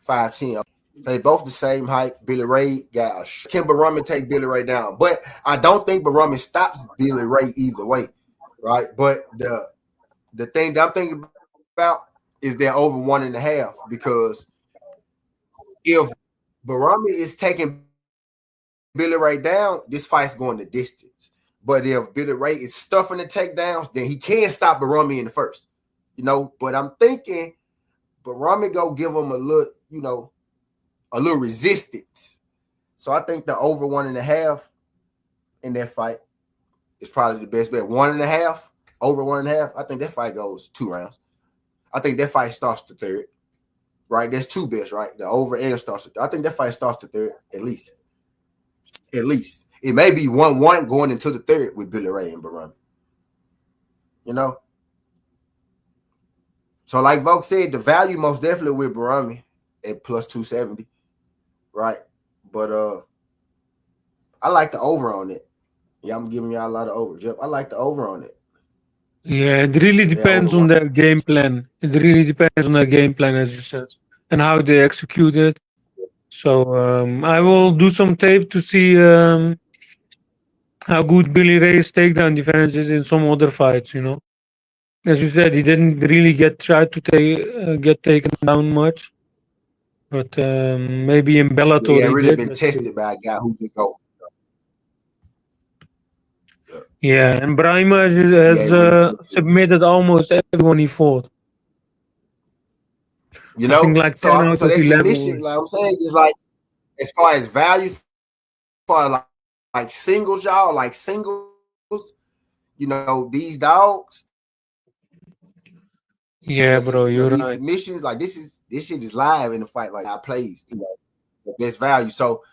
5'10". They both the same height. Billy Ray got can Barami take Billy Ray down? But I don't think Barami stops Billy Ray either way, right? But the thing that I'm thinking about is they're over 1.5, because if Barami is taking Billy Ray down, this fight's going the distance. But if Billy Ray is stuffing the takedowns, then he can stop Barami in the first. But I'm thinking Barami go give him a little, a little resistance. So I think the over 1.5 in that fight is probably the best bet. 1.5, over 1.5. I think that fight goes 2 rounds. I think that fight starts the third. Right? There's 2 bets, right? The over and starts the third. I think that fight starts the third, at least. At least. It may be 1-1 going into the third with Billy Ray and Barami. So like Volk said, the value most definitely with Barami at plus 270. Right? But I like the over on it. Yeah, I'm giving y'all a lot of overs. Yep, I like the over on it. Yeah, it really depends on their game plan. It really depends on their game plan, as you said, and how they execute it. So I will do some tape to see how good Billy Ray's takedown defense is in some other fights. As you said, he didn't really try to get taken down much, but maybe in Bellator Yeah, he really did. been tested by a guy who can go. Yeah, and Brahima has submitted almost everyone he fought. I think like 10 out so of that 11. submission, like I'm saying, just like as far as value, for like singles, y'all, like singles, these dogs. Yeah, bro, you're these right. submissions, like this shit is live in the fight, like I plays, the best value. So,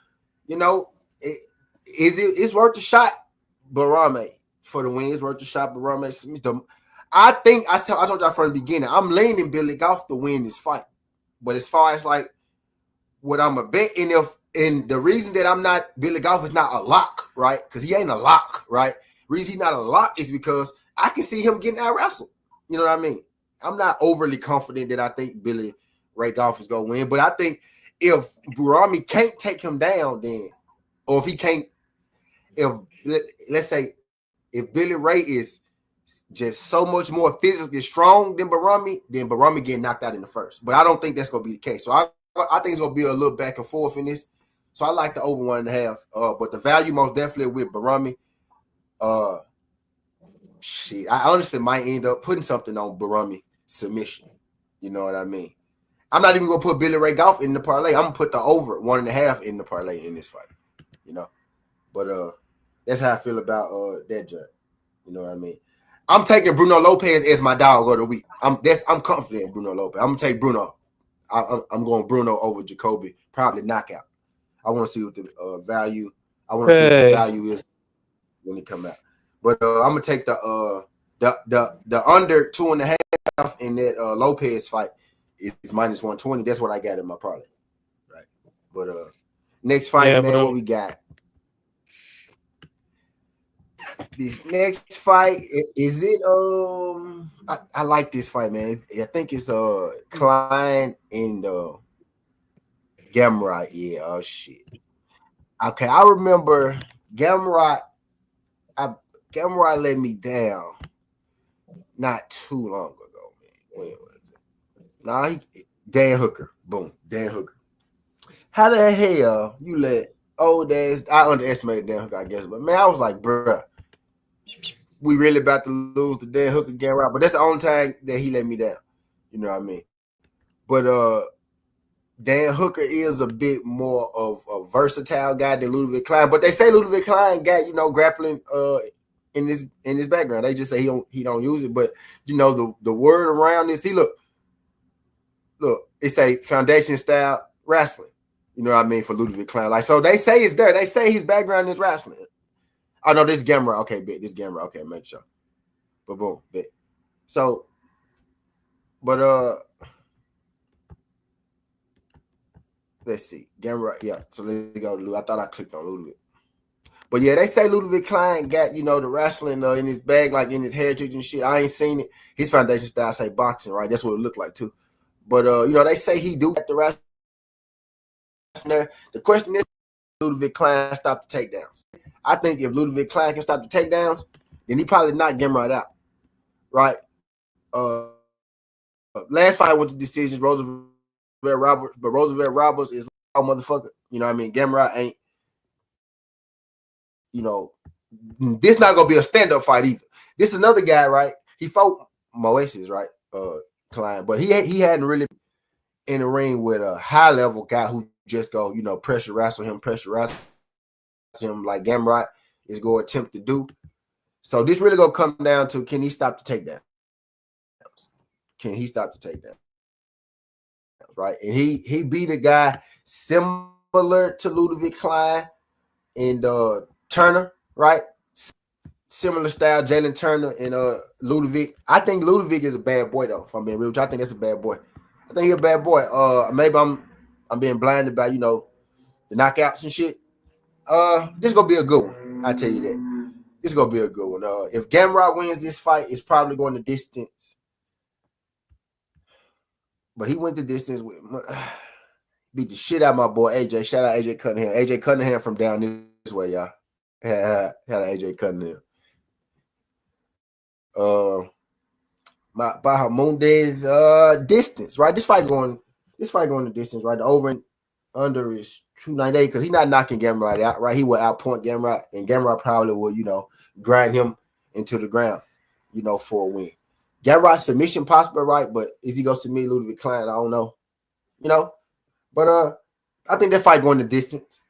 it's worth the shot, Barame, for the win. It's worth the shot, Barame. I think I told y'all from the beginning, I'm leaning Billy Goff to win this fight. But as far as like what I'm a bet, and the reason that I'm not, Billy Goff is not a lock, right? Because he ain't a lock, right? Reason he's not a lock is because I can see him getting out wrestled. You know what I mean? I'm not overly confident that I think Billy Ray Goff is gonna win, but I think if Barami can't take him down, then, or if he can't, let's say if Billy Ray is just so much more physically strong than Barami, then Barami getting knocked out in the first. But I don't think that's gonna be the case. So I think it's gonna be a little back and forth in this. So I like the over 1.5. But the value most definitely with Barami. I honestly might end up putting something on Barami submission. You know what I mean? I'm not even gonna put Billy Ray Goff in the parlay. I'm gonna put the over 1.5 in the parlay in this fight. But that's how I feel about that judge. You know what I mean? I'm taking Bruno Lopez as my dog of the week. I'm confident in Bruno Lopez. I'm gonna take Bruno. I'm going Bruno over Jacoby, probably knockout. I want to see what the value. I want to see what the value is when it come out. But I'm gonna take the under 2.5 in that Lopez fight is minus 120. That's what I got in my parlay. Right. But next fight, man, what we got? This next fight, is it I like this fight, man. I think it's Klein and Gamrot. Yeah, oh shit. Okay, I remember Gamrot let me down not too long ago, man. When was it? Nah, Dan Hooker. Boom. Dan Hooker. How the hell you let old ass, I underestimated Dan Hooker, I guess, but man, I was like, bruh, we really about to lose to Dan Hooker Gamrot, but that's the only time that he let me down. You know what I mean? But Dan Hooker is a bit more of a versatile guy than Ludwig Klein. But they say Ludwig Klein got, grappling in his background. They just say he don't use it. But the word around this, look, it's a foundation style wrestling. You know what I mean, for Ludwig Klein. Like, so they say it's there. They say his background is wrestling. Oh no, this is Gamrot. Okay, bet. This Gamrot. Okay, make sure. But boom, bet. So, but let's see. Gamrot. Yeah. So let's go to Ludwig. I thought I clicked on Ludwig. But yeah, they say Ludwig Klein got, the wrestling in his bag, like in his heritage and shit. I ain't seen it. His foundation style say boxing, right? That's what it looked like too. But they say he do got the wrestling there. The question is, Ludwig Klein stop the takedowns. I think if Ludwig Klein can stop the takedowns, then he probably knocked Gamrot out. Right? Last fight went to decisions, Roosevelt Roberts, but Roosevelt Roberts is a motherfucker. You know what I mean? Gamrot ain't, This not gonna be a stand-up fight either. This is another guy, right? He fought Moeses, right? Klein, but he hadn't really in the ring with a high level guy who just go, pressure wrestle him like Gamrot is going to attempt to do. So this really gonna come down to, can he stop the takedowns? Can he stop the takedowns? Right, and he beat a guy similar to Ludovic Klein and Turner, right? Similar style, Jalen Turner and Ludovic. I think Ludovic is a bad boy though. If I'm being real, I think that's a bad boy. I think he's a bad boy. Maybe I'm being blinded by the knockouts and shit. This is gonna be a good one. I tell you that. This is gonna be a good one. If Gamrot wins this fight, it's probably going the distance. But he went the distance with beat the shit out of my boy AJ. Shout out AJ Cunningham. AJ Cunningham from down this way, y'all. Shout out AJ Cunningham. Bahamundes distance, right? This fight going the distance, right? The over and under is 298 because he's not knocking Gamrot out, right? He will outpoint Gamrot, and Gamrot probably will, grind him into the ground, for a win. Gamrot submission possible, right? But is he gonna submit Ludovic Klein? I don't know, But I think that fight going the distance.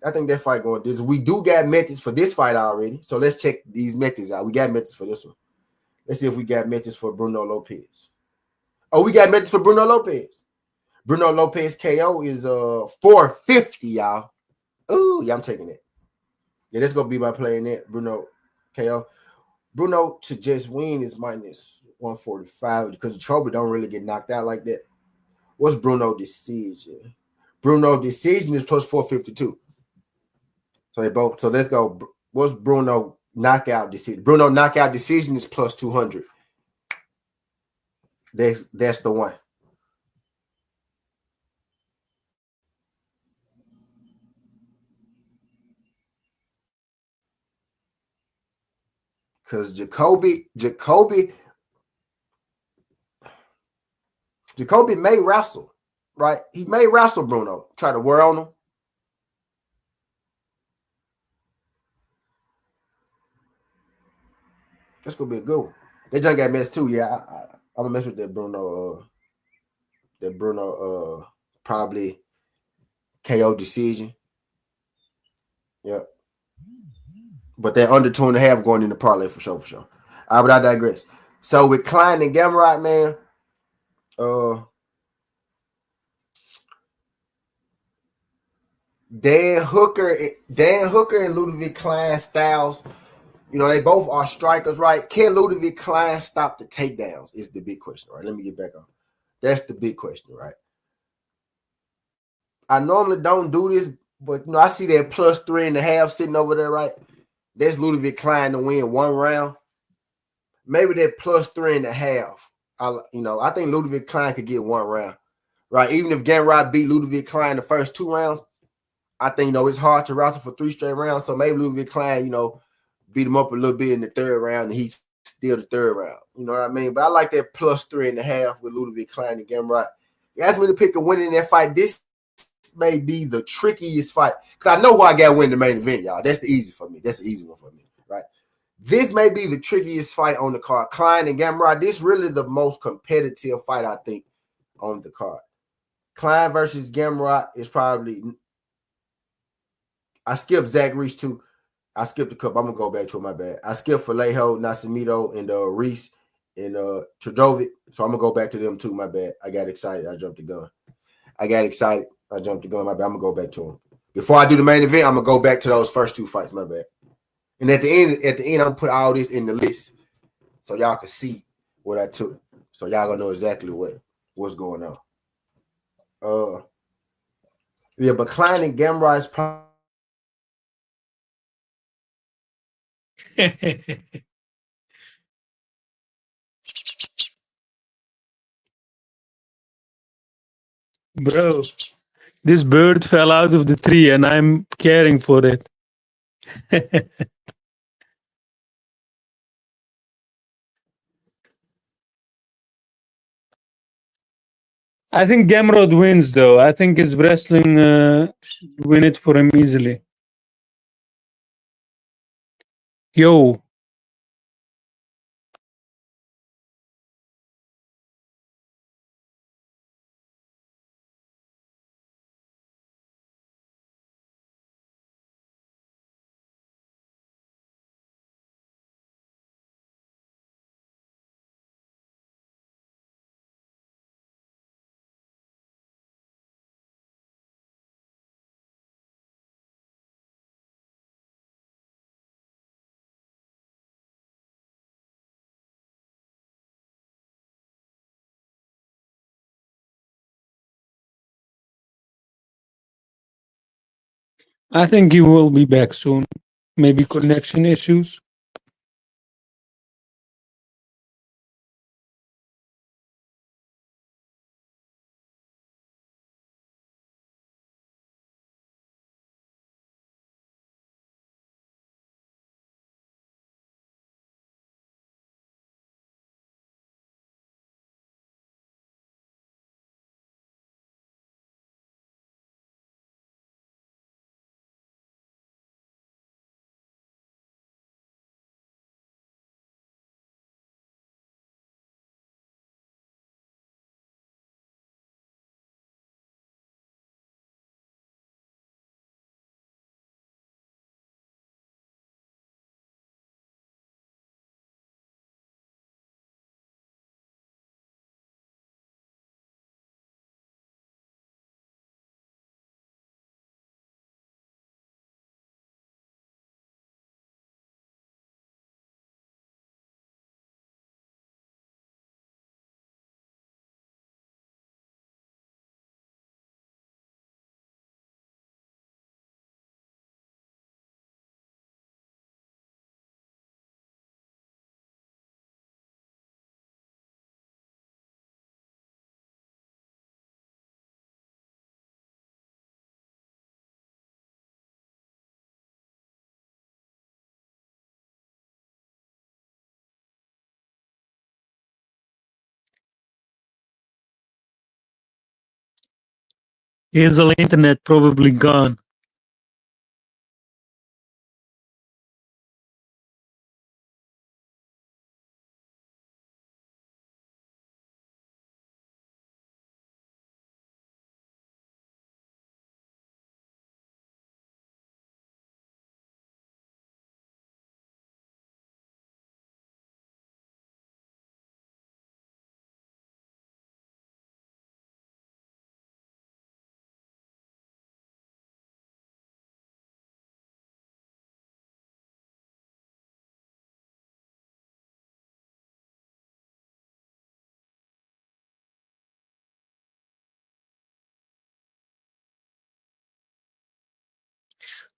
We do got methods for this fight already, so let's check these methods out. We got methods for this one. Let's see if we got methods for Bruno Lopez. Oh, we got methods for Bruno Lopez. Bruno Lopez KO is 450, y'all. Ooh, yeah, I'm taking it. Yeah, that's gonna be my play in it. Bruno KO. Bruno to just win is minus 145 because Jacoby don't really get knocked out like that. What's Bruno decision? Bruno decision is plus 452. So they both. So let's go. What's Bruno knockout decision? Bruno knockout decision is plus 200. That's the one. Because Jacoby may wrestle, right? He may wrestle Bruno, try to wear on him. That's gonna be a good one. That junk got messed too. Yeah, I'm gonna mess with that Bruno. Probably KO decision. Yep. But that under 2.5 going in the parlay for sure. But I digress. So with Klein and Gamrot, man, Dan Hooker and Ludovic Klein styles, they both are strikers, right? Can Ludovic Klein stop the takedowns is the big question, right? Let me get back on. That's the big question, right? I normally don't do this, but I see that plus 3.5 sitting over there, right? That's Ludovic Klein to win one round. Maybe that plus 3.5. I think Ludovic Klein could get one round, right? Even if Gamrot beat Ludovic Klein the first 2 rounds, I think it's hard to wrestle for 3 straight rounds. So maybe Ludovic Klein, beat him up a little bit in the 3rd round, and he's still the 3rd round. You know what I mean? But I like that plus 3.5 with Ludovic Klein and Gamrot. You asked me to pick a winner in that fight. This may be the trickiest fight because I know who I got to win the main event, y'all. That's the easy for me. That's the easy one for me, right? This may be the trickiest fight on the card. Klein and Gamrot. This really the most competitive fight, I think, on the card. Klein versus Gamrot is probably. I skipped Zach Reese too. I skipped a couple. I'm gonna go back to it, my bad. I skipped Vallejo, Nascimento, and Reese and Trajovic. So I'm gonna go back to them too, my bad. I got excited. I jumped the gun. My bad. I'm gonna go back to them. Before I do the main event, I'm gonna go back to those first 2 fights, my bad. And at the end, I'm gonna put all this in the list so y'all can see what I took. So y'all gonna know exactly what's going on. Yeah, but Klein and Gamrot is probably. Bro, this bird fell out of the tree and I'm caring for it. I think Gamrot wins though. I think his wrestling should win it for him easily. Yo, I think he will be back soon. Maybe connection issues. His internet probably gone.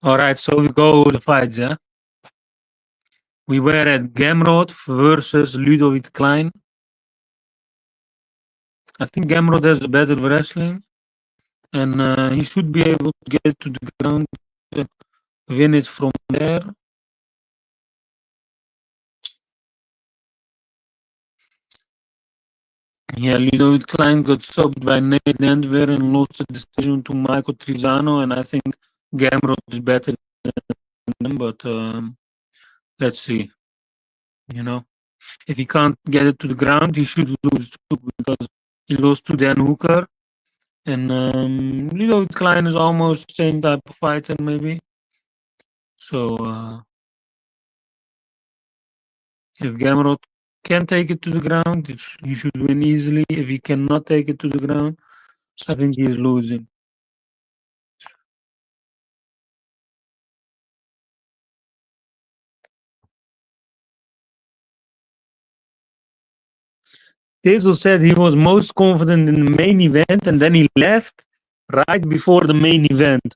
All right, so we go with the fights, yeah? We were at Gamrot versus Ludovic Klein. I think Gamrot has the better wrestling, and he should be able to get to the ground and win it from there. Yeah, Ludovic Klein got subbed by Nate Landwehr and lost the decision to Michael Trizano, and I think Gamrot is better than him, but let's see. You know, if he can't get it to the ground, he should lose too, because he lost to Dan Hooker. And Ludovic Klein is almost same type of fighter, maybe. So if Gamrot can take it to the ground, he should win easily. If he cannot take it to the ground, I think he is losing. Tezel said he was most confident in the main event, and then he left right before the main event.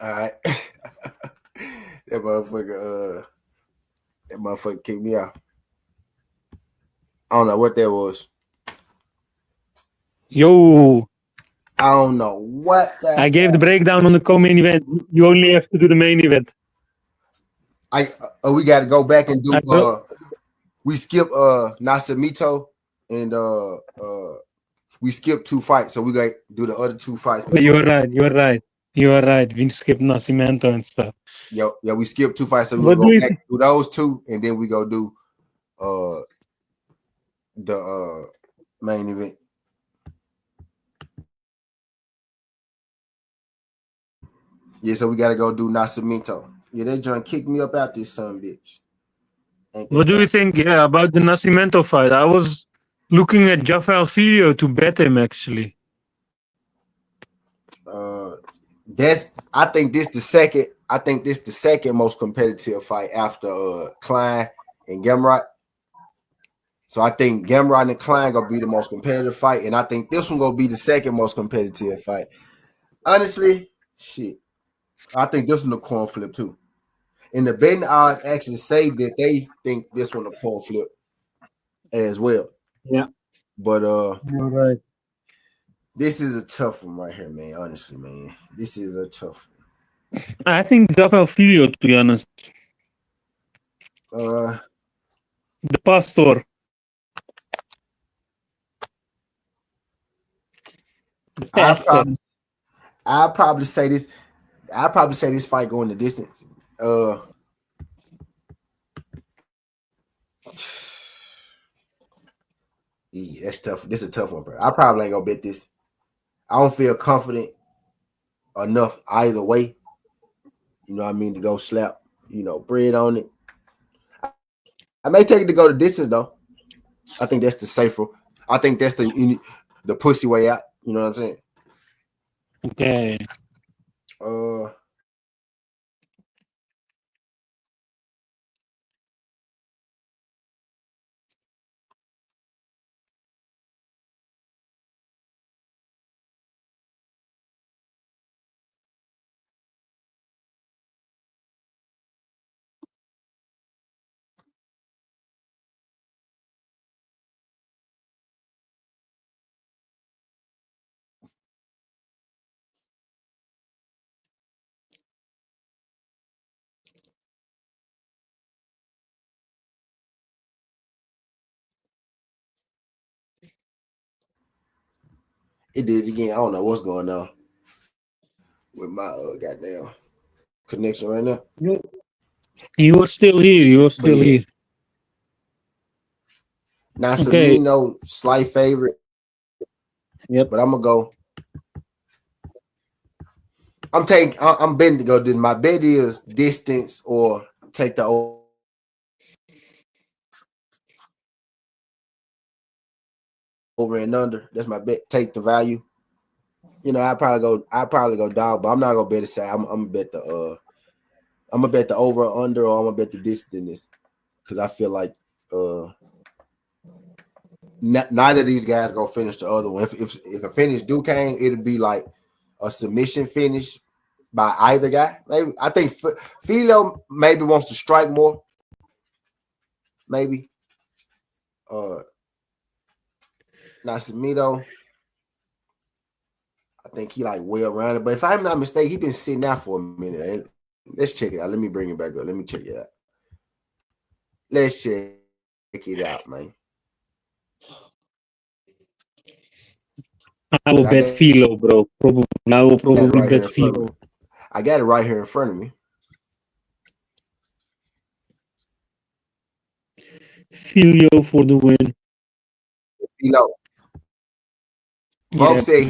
All right. That motherfucker kicked me out. I don't know what that was. Yo, I don't know what that I gave the breakdown on the co-main event. You only have to do the main event. We got to go back and do. We skip Nasamito and we skipped 2 fights, so we got to do the other 2 fights. You're right. We skipped Nascimento and stuff. Yeah, we skipped 2 fights, so we go back do those 2, and then we go do the main event. Yeah, so we got to go do Nascimento. Yeah, that joint kicked me up out this son bitch. What do you think about the Nascimento fight? I was looking at Jafel's video to bet him actually. I think this the second most competitive fight after Klein and Gamrot. So I think Gamrot and Klein gonna be the most competitive fight, and I think this one gonna be the second most competitive fight. Honestly, shit, I think this one a coin flip too. And the betting odds actually say that they think this one a coin flip as well. Yeah, but you're right. This is a tough one right here, man. Honestly, man, this is a tough one. I think Jafel video, to be honest. The pastor. The pastor. I'll probably say this. I'll probably say this fight going the distance. Yeah, that's tough. This is a tough one, bro. I probably ain't gonna bet this. I don't feel confident enough either way. You know what I mean, to go slap, bread on it. I may take it to go the distance though. I think that's the safer. I think that's the pussy way out. You know what I'm saying? Okay. It did again. I don't know what's going on with my goddamn connection right now. You are still here. You are still here. Now, Samino, slight favorite. Yep. But I'm gonna go. I'm betting to go this. My bet is distance or take the over and under. That's my bet. Take the value. I probably go dog, but I'm not gonna bet the side. I'm gonna bet the over or under, or I'm gonna bet the distance because I feel like neither of these guys gonna finish the other one. If a finish do came, it'd be like a submission finish by either guy. Maybe I think Filio maybe wants to strike more. Maybe. Nasamito, I think he like well rounded. But if I'm not mistaken, he been sitting out for a minute. Let's check it out. Let me bring it back up. Let me check it out. Let's check it out, man. I will bet Filo, bro. I will probably bet Filo. I got it right here in front of me. Filio for the win. Filo. Folks say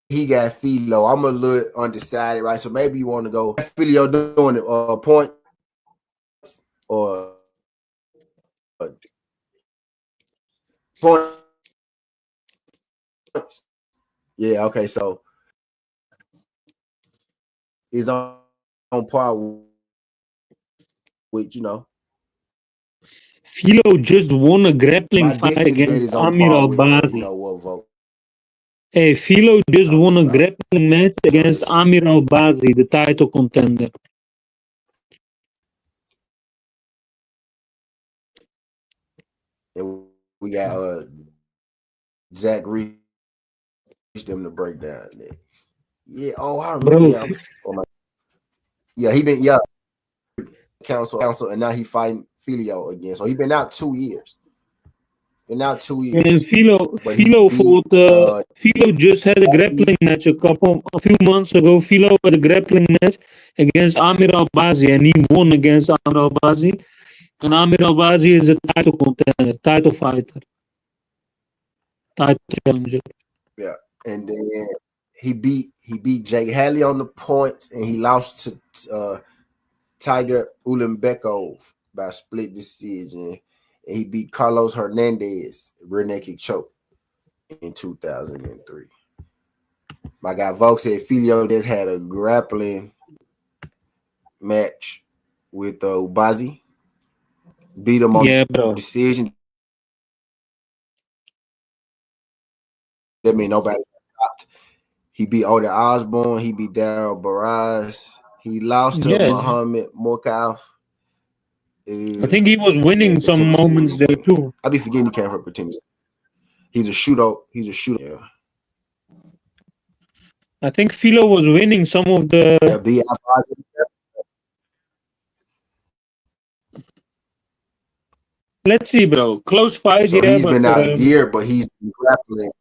he got Filo. I'm a little undecided, right? So maybe you want to go Filio doing it point or point. Yeah, okay. So he's on par with Filo just won a grappling fight against Amir Al-Bazi. Hey, Filo just won a grappling match against Amir Al-Bazi, the title contender. And we got Zach Reese them to break down next. Yeah, I remember. Yeah, he been council, and now he fighting Filio again. So he been out 2 years. And Filo just had a grappling match a few months ago. Filo had a grappling match against Amir Al-Bazi, and he won against Amir Al-Bazi. And Amir Al-Bazi is a title contender, title fighter, title challenger. Yeah, and then he beat Jake Halley on the points, and he lost to Tiger Ulanbekov by split decision. And he beat Carlos Hernandez rear naked choke in 2003. My guy Volk said Filio just had a grappling match with Ubazi. Beat him on decision. That means nobody stopped. He beat Odin Osborne. He beat Daryl Barras. He lost to Muhammad Mokav. I think he was winning some moments there too. I be forgetting he came from Tennessee. He's a shootout. Yeah. I think Filo was winning some of the. Let's see, bro. Close fight, So yeah, he's but been out a year, but he's been grappling.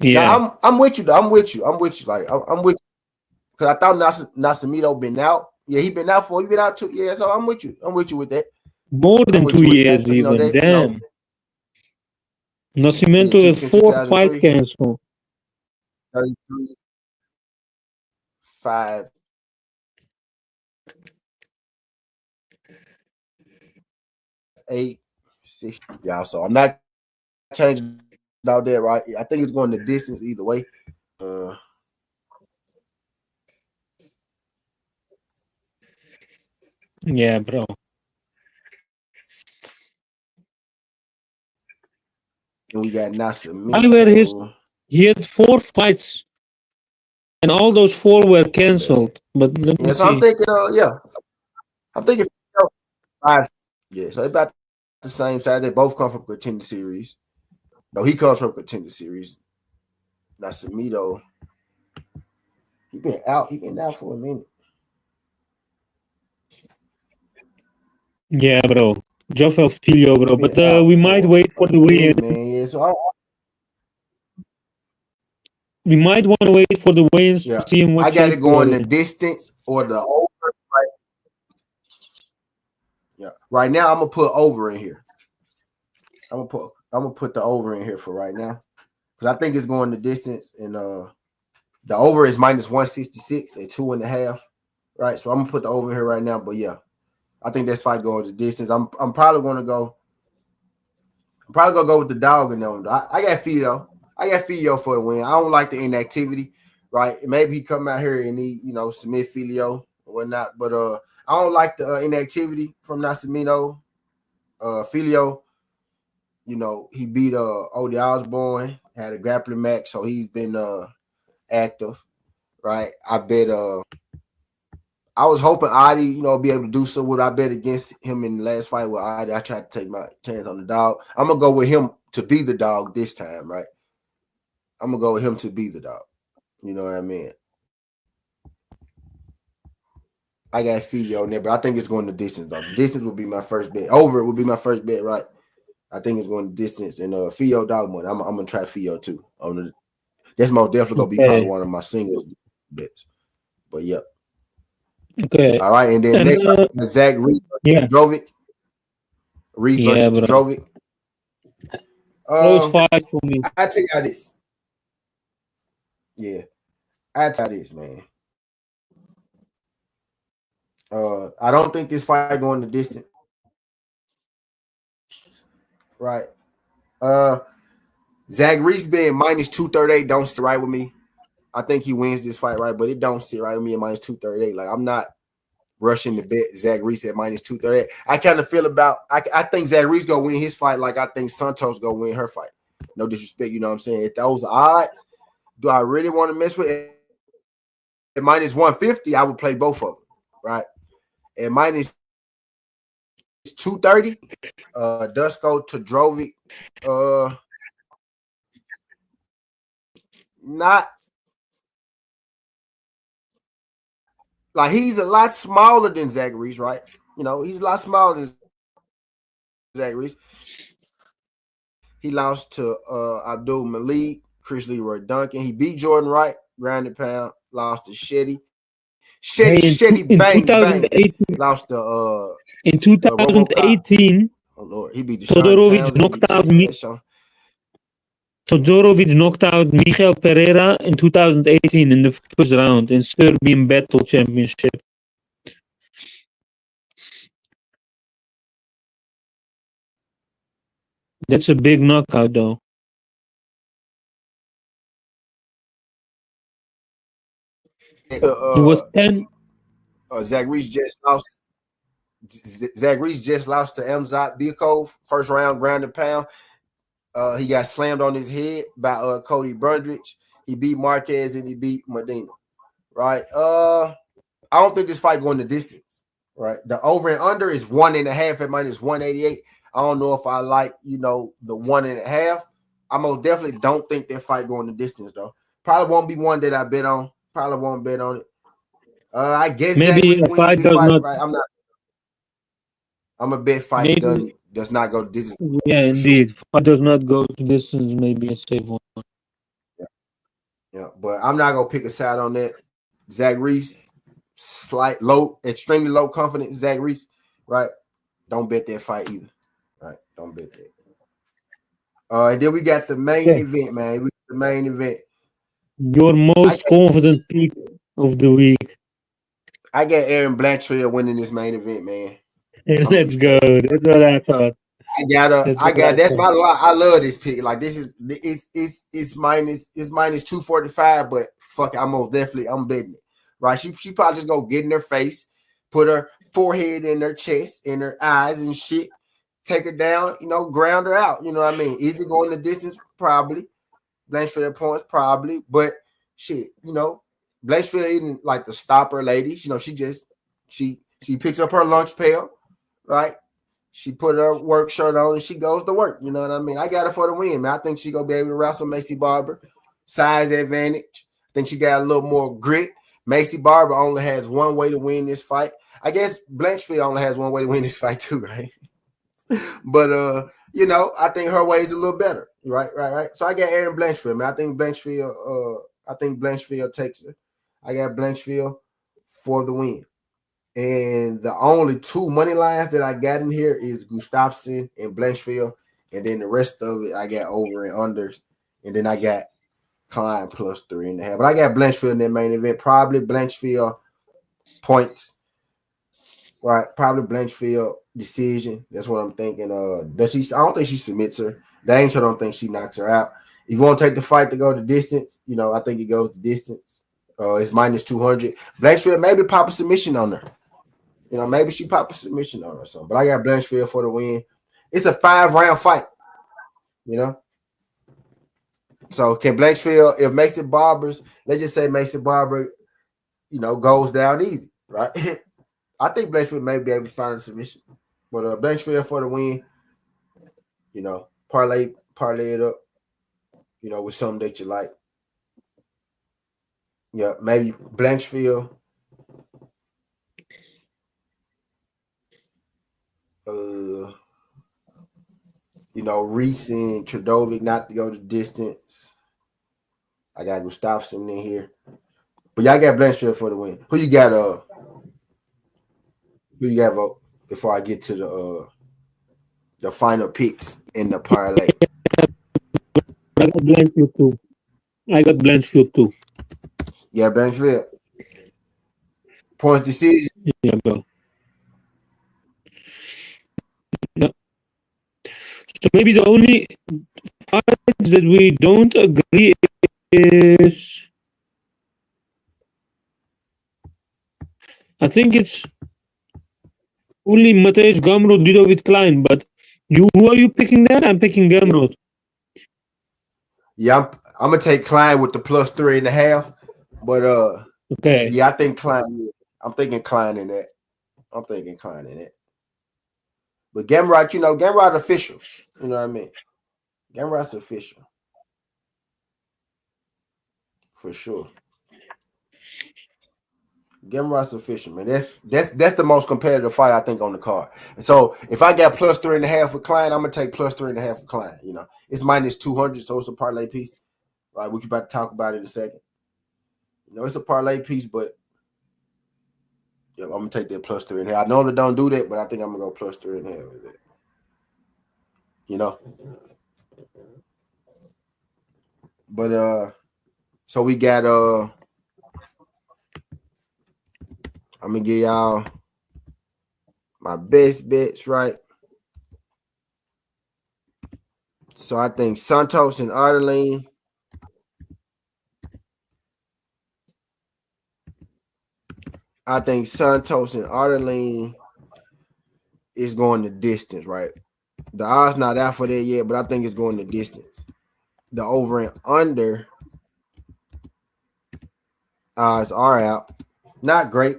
yeah. Now, I'm with you though. I'm with you. Like I'm with you. Because I thought Nascimento been out. Yeah, he been out 2 years. So I'm with you. I'm with you with that. More than 2 years, That. even. That's Damn. Nascimento yeah, has 4 fights canceled. 33, 5, 8, 6. Yeah, so I'm not changing out there, right? I think it's going the distance either way. Yeah, bro. And we got Nascimento. He had 4 fights, and all those 4 were canceled. But let me so see. I'm thinking, I'm thinking 5. Yeah, so they're about the same size. They both come from Contender Series. No, he comes from Contender Series. Nascimento, he been out. He been out for a minute. Yeah, bro. Joffel Filho, bro. But we might wait for the weigh-in. Yeah, so we might want to wait for the weigh-ins to see in what I got to go in the in. distance or the over. Right? Yeah. Right now, I'm gonna put over in here. I'm gonna put the over in here for right now because I think it's going the distance, and the over is minus 166 at 2.5. Right, so I'm gonna put the over in here right now. But yeah, I think this fight going the distance. I'm probably gonna go. I'm probably gonna go with the dog in them. I got Filho. I got Filho for the win. I don't like the inactivity. Right, maybe he come out here and he, submit Filho or whatnot. But I don't like the inactivity from Nascimento. Filho, he beat Odie Osborne, had a grappling match, so he's been active. Right, I bet. I was hoping Adi, be able to do so. What I bet against him in the last fight with Adi, I tried to take my chance on the dog. I'm gonna go with him to be the dog this time, right? I'm gonna go with him to be the dog. You know what I mean? I got Filho on there, but I think it's going the distance though. The distance would be my first bet. Over would be my first bet, right? I think it's going the distance, and Filho dog money. I'm gonna try Filho too. That's most definitely gonna be probably one of my singles bets. But yep. Okay. All right, and then next fight, Zach Reese versus Jovic. Reese versus Jovic. Close fight for me. I tell you this. Yeah, I tell you this, man. I don't think this fight going the distance. Right. Zach Reese being minus 238 don't sit right with me. I think he wins this fight, right? But it don't sit right with me at minus 238. Like, I'm not rushing to bet Zach Reese at minus 238. I kind of feel about I think Zach Reese gonna win his fight like I think Santos gonna win her fight. No disrespect, you know what I'm saying? If those odds, do I really want to mess with it? At minus 150, I would play both of them, right? At minus 230, Dusko Todorovic, not like he's a lot smaller than Zach Reese, right? He's a lot smaller than Zach Reese. He lost to Abdul Malik, Chris Leroy Duncan. He beat Jordan Wright, grounded pound, lost to Shetty. Shetty bang, bang. Lost to in 2018. Oh Lord, he beat Todorovic knocked out Todorovic knocked out Miguel Pereira in 2018 in the first round in Serbian Battle Championship. That's a big knockout, though. He was 10. Zach Reese just lost. Zach Reese just lost to Amzat Bikov, first round ground and pound. He got slammed on his head by Cody Brundridge. He beat Marquez and he beat Medina. Right. I don't think this fight going the distance. Right. The over and under is 1.5 at minus 188. I don't know if I like, the 1.5. I most definitely don't think that fight going the distance though. Probably won't be one that I bet on. Probably won't bet on it. I guess maybe a fight wins this fight. Right. I'm a bet fight done does not go distance. Yeah, indeed. Sure. Fight does not go to distance, maybe a safe one. Yeah, but I'm not gonna pick a side on that. Zach Reese, extremely low confidence. Zach Reese, right? Don't bet that fight either. Right? Don't bet that. And then we got the main event, man. The main event. Your most confident pick of the week. I got Aaron Blanchfield winning this main event, man. Let's go. That's what I thought. That's my lot. I love this pick. Like this is it's minus 245, but fuck it, I'm betting it. Right? She probably just go get in her face, put her forehead in her chest, in her eyes and shit, take her down, ground her out. You know what I mean? Is it going the distance? Probably. Blanchfield points, probably, but shit, Blanchfield isn't like the stopper lady. She picks up her lunch pail, right? She put her work shirt on and she goes to work. You know what I mean? I got her for the win, man. I think she gonna be able to wrestle Macy Barber. Size advantage. I think she got a little more grit. Macy Barber only has one way to win this fight. I guess Blanchfield only has one way to win this fight too, right? But I think her way is a little better. Right. So I got Aaron Blanchfield, man. I think Blanchfield takes it. I got Blanchfield for the win. And the only two money lines that I got in here is Gustafsson and Blanchfield. And then the rest of it, I got over and unders. And then I got Klein plus 3.5. But I got Blanchfield in that main event. Probably Blanchfield points. Right. Probably Blanchfield decision. That's what I'm thinking. I don't think she submits her. Danger don't think she knocks her out. If you want to take the fight to go the distance, I think it goes the distance. It's minus 200. Blanchfield maybe pop a submission on her. Maybe she pop a submission on her or something. But I got Blanchfield for the win. It's a 5-round fight. So can Blanchfield, if Macy Barber's, let's just say Macy Barber, goes down easy, right? I think Blanchfield may be able to find a submission. But Blanchfield for the win, parlay it up, with something that you like. Yeah, maybe Blanchfield. Reese and Tradovic not to go the distance. I got Gustafsson in here. But y'all got Blanchfield for the win. Who you got, vote before I get to the final picks in the parlay? I got Blanchfield too. Yeah, Blanchfield. Point decision. Yeah, bro. No. So maybe the only fights that we don't agree is, I think it's only Matej Gamrot with Klein. But who are you picking there? I'm picking Gamrot. Yeah, I'm gonna take Klein with the plus 3.5. But okay. Yeah, I think Klein. Yeah. I'm thinking Klein in that. But Gamrot, Gamrot official. You know what I mean? Gamrot's official. For sure. Gamrot's official, man. That's the most competitive fight I think on the card. And so if I got plus 3.5 for Klein, I'm gonna take plus 3.5 for Klein. It's minus 200, so it's a parlay piece. Right, what you about to talk about in a second. It's a parlay piece, but yeah, I'm gonna take that plus 3.5. I normally don't do that, but I think I'm gonna go plus 3.5 with it. But so we got I'm gonna give y'all my best bets, right? So I think Santos and Ardeline. Is going the distance, right? The odds not out for that yet, but I think it's going the distance. The over and under odds are out. Not great.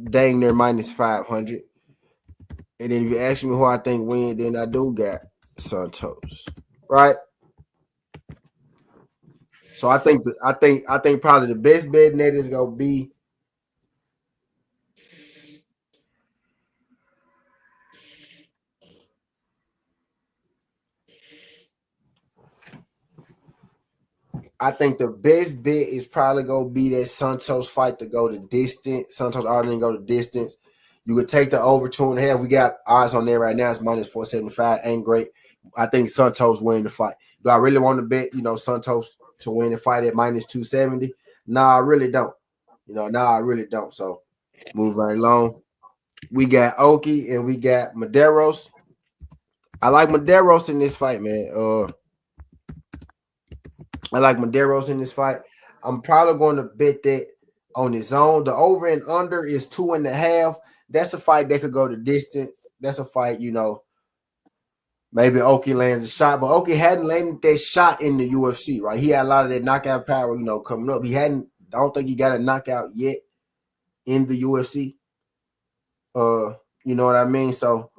Dang near minus 500. And then if you ask me who I think win, then I do got Santos, right? So I think probably the best bet in that is gonna be I think the best bet is probably gonna be that Santos fight to go the distance. Santos already go the distance. You would take the over 2.5. We got odds on there right now. It's minus 475. Ain't great. I think Santos win the fight. Do I really want to bet, Santos to win the fight at minus 270? Nah, I really don't. I really don't. So move right along. We got Oki and we got Medeiros. I like Medeiros in this fight, man. I like Medeiros in this fight. I'm probably going to bet that on his own. The over and under is 2.5. That's a fight that could go the distance. That's a fight, maybe Oki lands a shot, but Oki hadn't landed that shot in the UFC, right? He had a lot of that knockout power, coming up. I don't think he got a knockout yet in the UFC. You know what I mean? So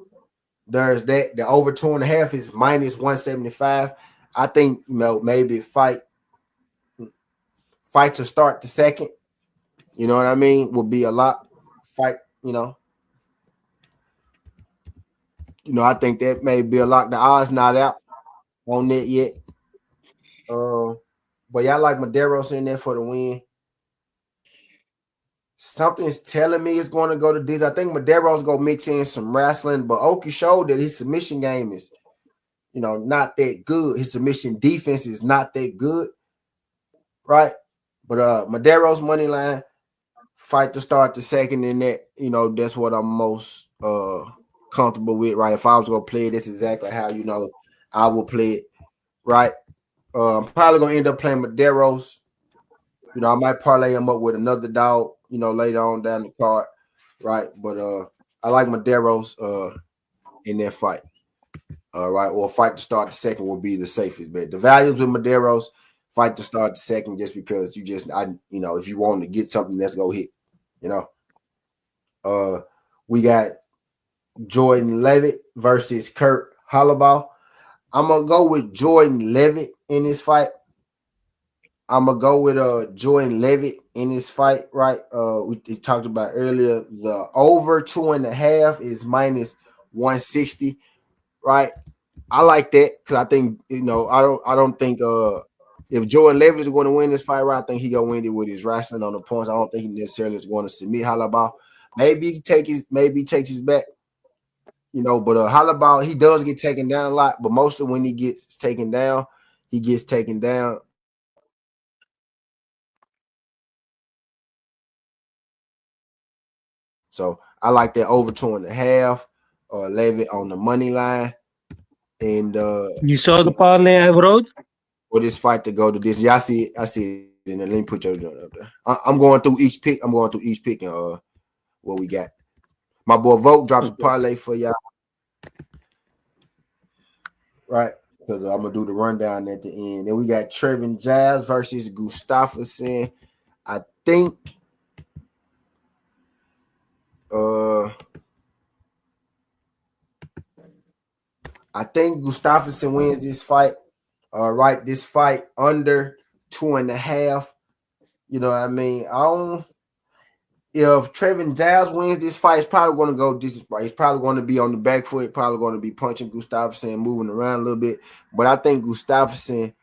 there's that. The over 2.5 is minus 175. I think, maybe fight to start the second, you know what I mean, will be a lot. Fight, I think that may be a lot. The odds not out on that yet. But y'all like Medeiros in there for the win. Something's telling me it's going to go to this. I think Medeiros going to mix in some wrestling, but Oki showed that his submission game is, not that good. His submission defense is not that good, right? But Medeiros money line, fight to start the second in that, that's what I'm most comfortable with, right? If I was going to play it, that's exactly how, I will play it, right? I'm probably going to end up playing Medeiros. I might parlay him up with another dog, later on down the card, right? But I like Medeiros in that fight, right? Or fight to start the second will be the safest bet. The values with Medeiros, fight to start the second just because if you want to get something, let's go hit, we got Jordan Levitt versus Kurt Hollabaugh. I'm going to go with Jordan Levitt in this fight. I'm going to go with Jordan Levitt in this fight, right? We talked about earlier, the over 2.5 is minus 160, right? I like that because I think, I don't think if Jordan Levitt is going to win this fight, right, I think he going to win it with his wrestling on the points. I don't think he necessarily is going to submit Hollabaugh. Maybe he takes his back, but Hollabaugh, he does get taken down a lot, but mostly when he gets taken down, So I like that over 2.5, Levitt on the money line. And you saw the parlay I wrote? For this fight to go to this. Yeah, I see it. And let me put your joint up there. I'm going through each pick. And what we got. My boy Vote dropped a parlay for y'all. Right. Because I'm gonna do the rundown at the end. Then we got Trevin Giles versus Gustafsson. I think Gustafsson wins this fight. Right, this fight under 2.5. You know what I mean? If Trevin Giles wins this fight, it's probably going to go this fight. He's probably going to be on the back foot, probably going to be punching Gustafsson, moving around a little bit. But I think Gustafsson,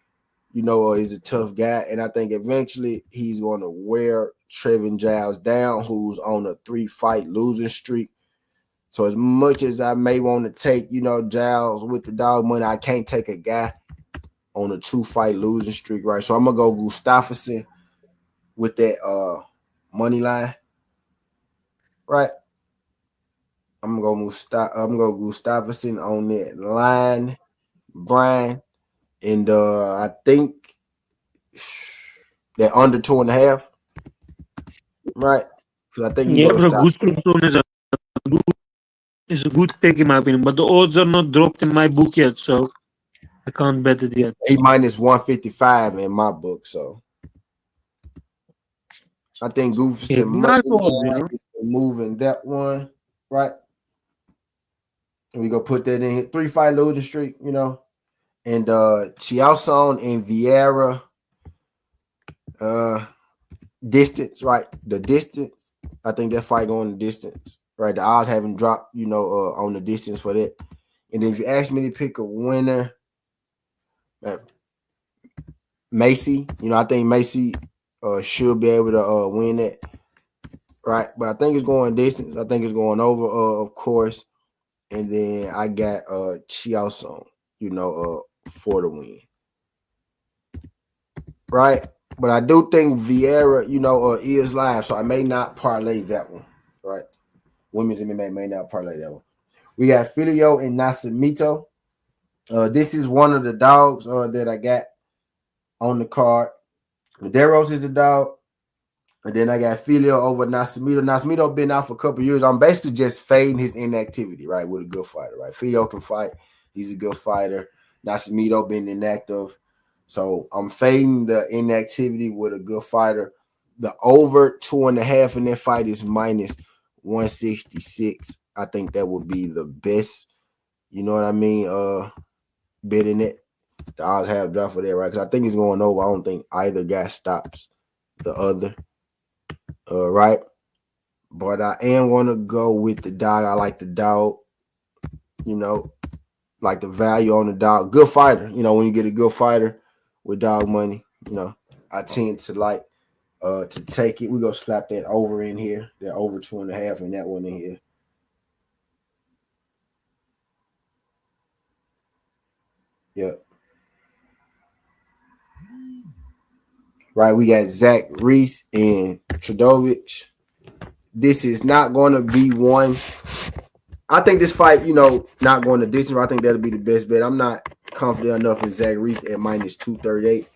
is a tough guy, and I think eventually he's going to wear Trevin Giles down, who's on a 3-fight losing streak. So as much as I may want to take, Giles with the dog money, I can't take a guy on a 2-fight losing streak, right? So I'm gonna go Gustafsson with that money line, right? I'm gonna go Gustafsson on that line, Brian, and I think they're under 2.5, right? Because I think Gustafsson is a good pick in my opinion, but the odds are not dropped in my book yet, so I can't bet it yet. A minus 155 in my book, so I think Gustafsson is moving that one, right? And we gonna put that in 3-fight losing streak, and Chiaoson and Vieira, distance, right? The distance, I think that fight going the distance, right? The odds haven't dropped, on the distance for that. And then if you ask me to pick a winner, Macy. I think Macy should be able to win that. Right. But I think it's going distance. I think it's going over, of course. And then I got Chiao Song, for the win. Right. But I do think Vieira, is live. So I may not parlay that one. Right. Women's MMA may not parlay that one. We got Filio and Nascimento. This is one of the dogs that I got on the card. Medeiros is a dog. And then I got Filio over Nascimento. Nascimento been out for a couple years. I'm basically just fading his inactivity, right, with a good fighter, right? Filio can fight. He's a good fighter. Nascimento been inactive. So I'm fading the inactivity with a good fighter. The over 2.5 in that fight is minus 166. I think that would be the best, you know what I mean, bet in it. The odds have dropped for that, right? Because I think he's going over. I don't think either guy stops the other. Right, but I am going to go with the dog. I like the dog, like the value on the dog. Good fighter, when you get a good fighter with dog money, I tend to like to take it. We're going to slap that over in here, that over 2.5 and that one in here. Yep. Right, we got Zach Reese and Tradovich. This is not going to be one. I think this fight, not going to distance. I think that'll be the best bet. I'm not confident enough in Zach Reese at minus 238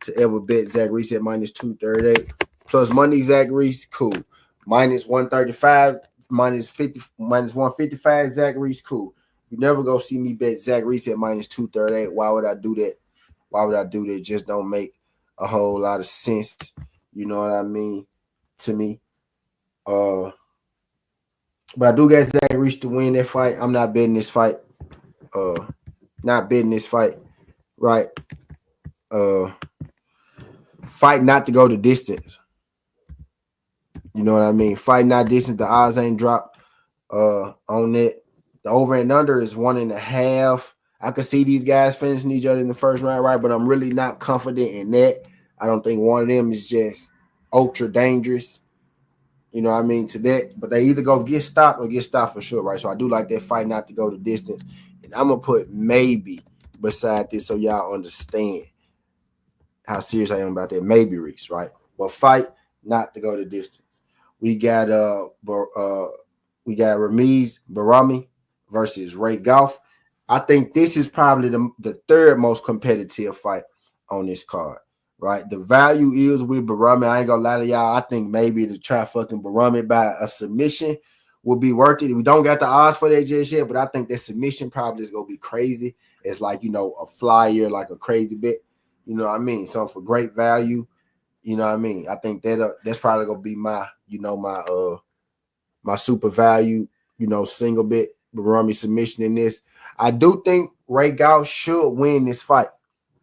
to ever bet Zach Reese at minus 238. Plus money, Zach Reese, cool. Minus 135, minus 155, Zach Reese, cool. You never go see me bet Zach Reese at minus 238. Why would I do that? Why would I do that? Just don't make a whole lot of sense. You know what I mean? To me. But I do get Zach Reese to win that fight. I'm not betting this fight. Not betting this fight. Right. Fight not to go the distance. You know what I mean? Fight not distance. The odds ain't dropped on it. The over and under is 1.5. I could see these guys finishing each other in the first round, right? But I'm really not confident in that. I don't think one of them is just ultra dangerous. You know what I mean, to that. But they either go get stopped or get stopped for sure, right? So I do like that fight not to go the distance. And I'm going to put maybe beside this so y'all understand how serious I am about that. Maybe Reese, right? But fight not to go the distance. We got Ramiz Barami versus Ray Goff. I think this is probably the third most competitive fight on this card. Right, the value is with Barami. I ain't gonna lie to y'all. I think maybe to try fucking Barami by a submission would be worth it. We don't got the odds for that just yet, but I think that submission probably is gonna be crazy. It's like a flyer, like a crazy bet. You know what I mean? So for great value, you know what I mean. I think that's probably gonna be my my super value, single bet Barami submission in this. I do think Ray Goff should win this fight.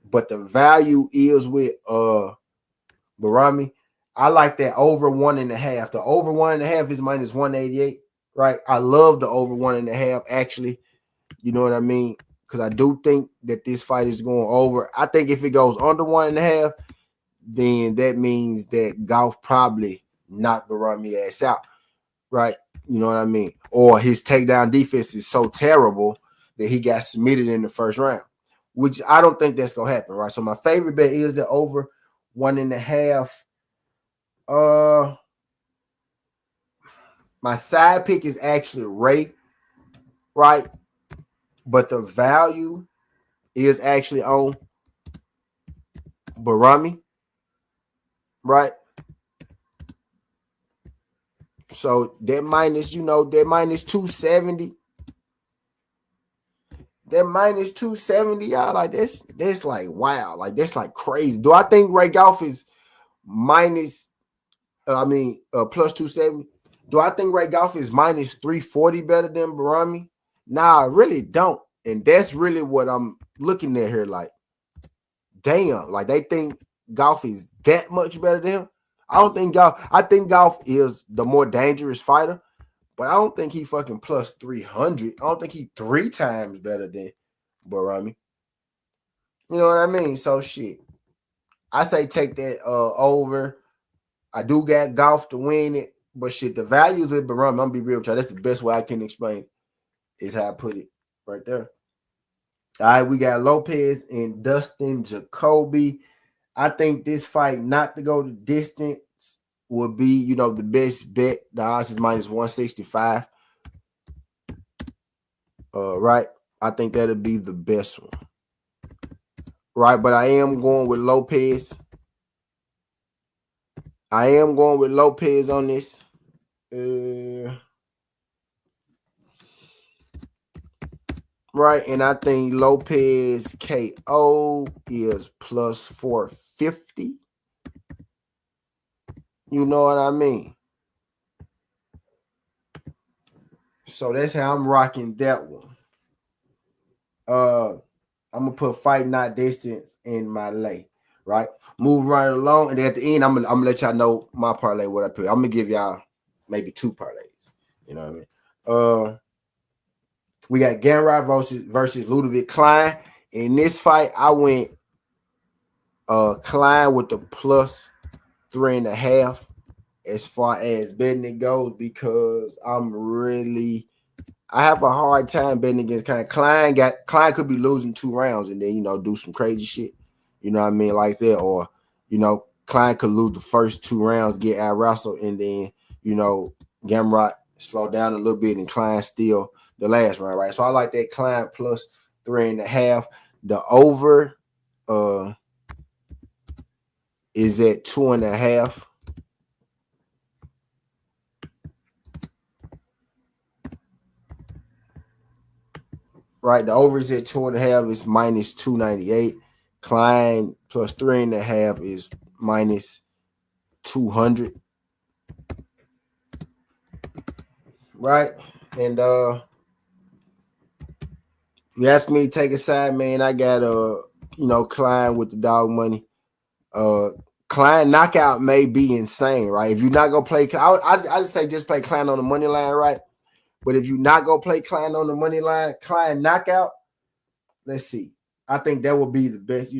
But the value is with Barami. I like that over 1.5. The over 1.5 is minus 188, right? I love the over 1.5, actually. You know what I mean? Because I do think that this fight is going over. I think if it goes under 1.5, then that means that Goff probably knocked Barami ass out, right? You know what I mean? Or his takedown defense is so terrible that he got submitted in the first round. Which I don't think that's gonna happen, right? So my favorite bet is the over 1.5. My side pick is actually Ray, right? But the value is actually on Barami, right? So that minus 270. That minus 270, y'all, like that's like wow, like that's like crazy. Do I think Ray Goff is plus 270? Do I think Ray Goff is minus 340 better than Barami? Nah, I really don't. And that's really what I'm looking at here. Like, damn, like they think Goff is that much better than him. I don't think Goff. I think Goff is the more dangerous fighter. But I don't think he fucking plus 300. I don't think he 3 times better than Barami. You know what I mean? So shit. I say take that over. I do got golf to win it, but shit, the values with Barber, I'm gonna be real with y'all. That's the best way I can explain it, is how I put it right there. All right, we got Lopez and Dustin Jacoby. I think this fight not to go the distance would be, the best bet. The odds is minus 165. Right. I think that'll be the best one. Right, but I am going with Lopez. I am going with Lopez on this. Right, and I think Lopez KO is plus 450. You know what I mean? So that's how I'm rocking that one. I'm gonna put fight not distance in my lay, right? Move right along, and at the end, I'm gonna let y'all know my parlay what I put. I'm gonna give y'all maybe 2 parlays. You know what I mean? We got Ganrod versus Ludovic Klein. In this fight, I went Klein with the plus 3.5 as far as betting it goes, because I have a hard time betting against Klein. Klein could be losing 2 rounds and then do some crazy shit. You know what I mean, like that, or Klein could lose the first 2 rounds, get out wrestled, and then Gamrot slow down a little bit and Klein steal the last round, right? So I like that Klein plus 3.5. The over is at 2.5. Right, the over is at 2.5 is minus 298. Klein plus 3.5 is minus 200. Right, and you ask me to take a side, man. I got Klein with the dog money. Klein knockout may be insane, right? If you're not gonna play, I just say just play Klein on the money line, right? But if you're not gonna play Klein on the money line, Klein knockout, let's see. I think that would be the best,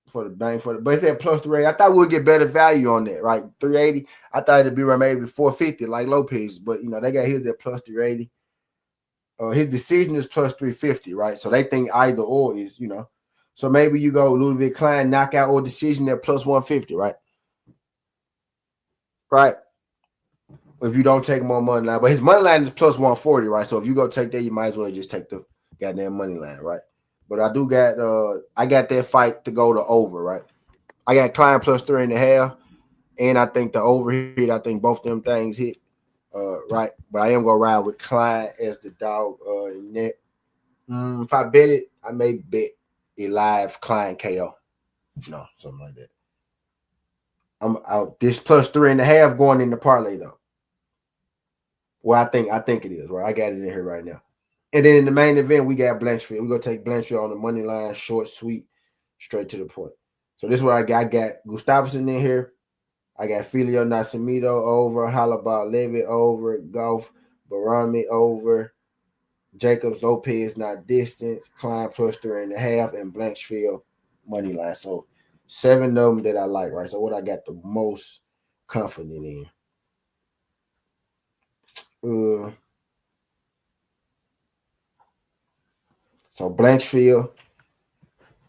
for the bang for the. But it's at plus 380. I thought we'd get better value on that, right? 380. I thought it'd be around maybe 450, like Lopez, but they got his at plus 380. His decision is plus 350, right? So they think either or is, So maybe you go Ludovic Klein knockout or decision at plus 150, right? Right. If you don't take more money line, but his money line is plus 140, right? So if you go take that, you might as well just take the goddamn money line, right? But I got that fight to go to over, right? I got Klein plus 3.5, and I think the over hit. I think both them things hit, right? But I am gonna ride with Klein as the dog in that. If I bet it, I may bet a live Klein KO, something like that. I'm out this plus 3.5 going in the parlay though. Well, I think it is, right? I got it in here right now. And then in the main event, we got Blanchfied. We're going to take Blanchfield on the money line, short, sweet, straight to the point. So this is what I got. I got Gustafsson in here. I got Filio Nascimento over, Halabal Levitt over, Golf, Barami over, Jacobs Lopez not distance, Klein plus 3.5, and Blanchfield money line. So 7 of them that I like, right? So what I got the most confident in. So Blanchfield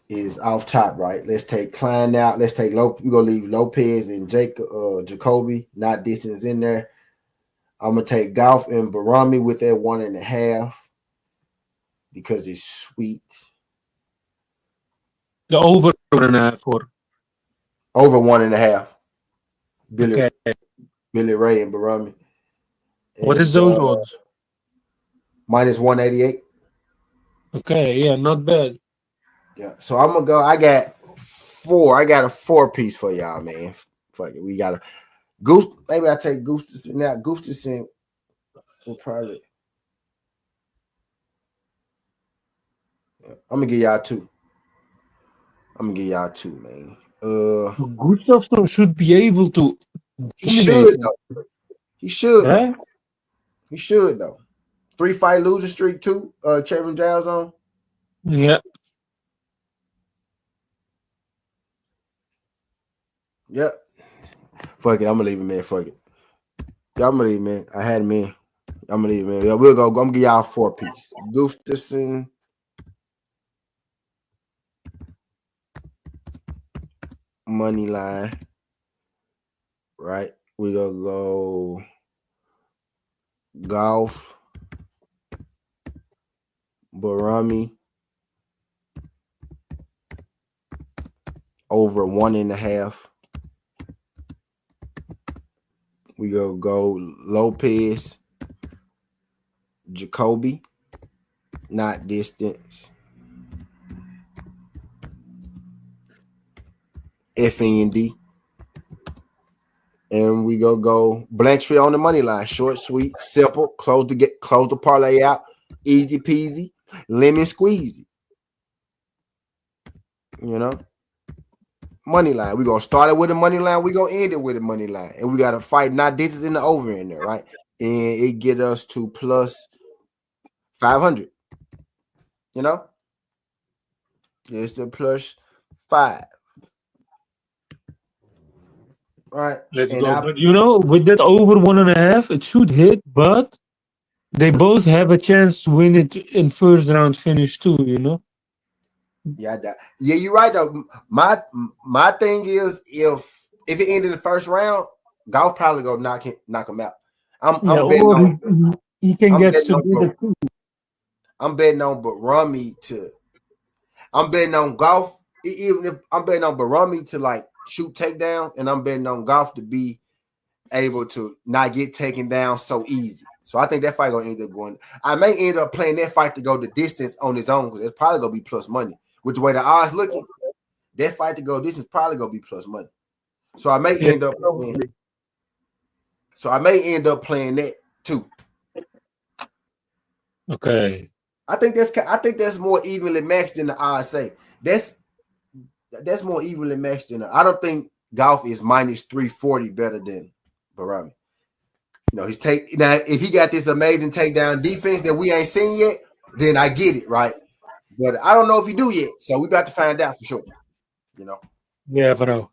is off top, right? Let's take Klein out. Let's take we're gonna leave Lopez and Jacoby, not distance in there. I'm gonna take Golf and Barami with that 1.5 because it's sweet. The over 1.5 or over 1.5. Billy Ray and Barami. What is those odds? Minus 188. Okay, yeah, not bad. Yeah, so I'm gonna go. I got 4. I got a 4-piece for y'all, man. Fuck it, we got a Goose. Maybe I take Gustafsson now. Gustafsson will probably. Yeah, I'm gonna give y'all 2. Man. Gustafsson should be able to. He should though. He should though. 3-fight losing streak too. Chevron Giles on. Yeah. Yep. Fuck it. I'm gonna leave it, man. Fuck it. Yeah, I'm gonna leave, man. I had him in. I'm gonna leave, man. Yeah, we'll go. I'm gonna give y'all 4-piece. Gustafson. Money line. Right. We gonna go golf. Barami. Over 1.5. We go Lopez. Jacoby. Not distance. FND. And we go Blanchfied on the money line. Short, sweet, simple. Close the parlay out. Easy peasy. Lemon squeezy. You know? Money line. We're gonna start it with the money line. We're gonna end it with the money line. And we gotta fight not distance in the over in there, right? And it get us to plus 500. You know? It's the plus 5. Right. Let's go. But you know, with that over 1.5, it should hit, but they both have a chance to win it in first round finish too, you know? Yeah, you're right though. My thing is if it ended in the first round, golf probably go knock him out. I'm betting on he can get submitted too. I'm betting on I'm betting on golf, even if I'm betting on Barami to like shoot takedowns, and I'm betting on golf to be able to not get taken down so easy. So I think that fight gonna end up going. I may end up playing that fight to go the distance on his own because it's probably gonna be plus money. With the way the odds looking, that fight to go distance probably gonna be plus money. So I may end up playing. So I may end up playing that too. Okay. I think that's more evenly matched than the odds say. That's more evenly matched than I don't think golf is minus 340 better than Barami. You know, now if he got this amazing takedown defense that we ain't seen yet, then I get it, right? But I don't know if he do yet, so we about to find out for sure. You know. Yeah, bro.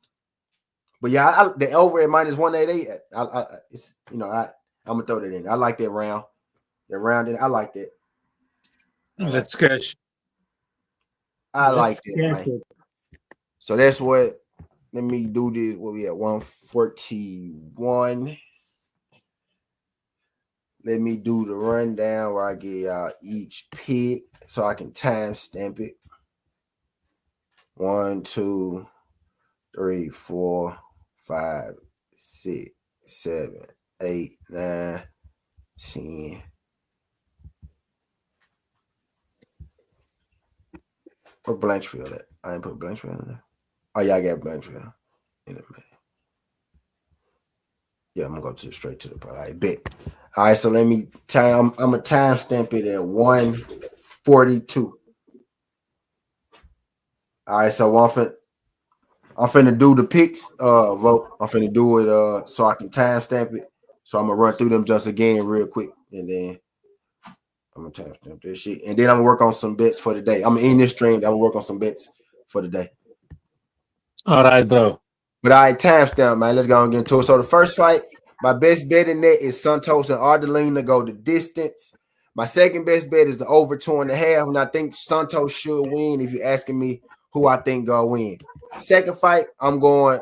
But yeah, the over at minus 188. It's I'm gonna throw that in. I like that round. That round, I like that. Let's cash. I like that. Man. So that's what. Let me do this. What we at 141. Let me do the rundown where I get y'all each pick so I can time stamp it. 1, 2, 3, 4, 5, 6, 7, 8, 9, 10. Or Blanchfield at? I ain't put Blanchfield in there. Oh, yeah, I got Blanchfield in a minute. Yeah, I'm gonna go straight to the part. I bet. All right, so let me I'm gonna time stamp it at 142. All right, so I'm finna do the picks vote. I'm finna do it so I can time stamp it. So I'm gonna run through them just again real quick, and then I'm gonna time stamp this shit, and then I'm gonna work on some bets for the day. I'm in this stream. I'm gonna work on some bets for the day. All right, bro. But I timestamp, man. Let's go and get into it. So the first fight, my best bet in that is Santos and Ardelin to go the distance. My second best bet is the over 2.5, and I think Santos should win. If you're asking me who I think go win, second fight, I'm going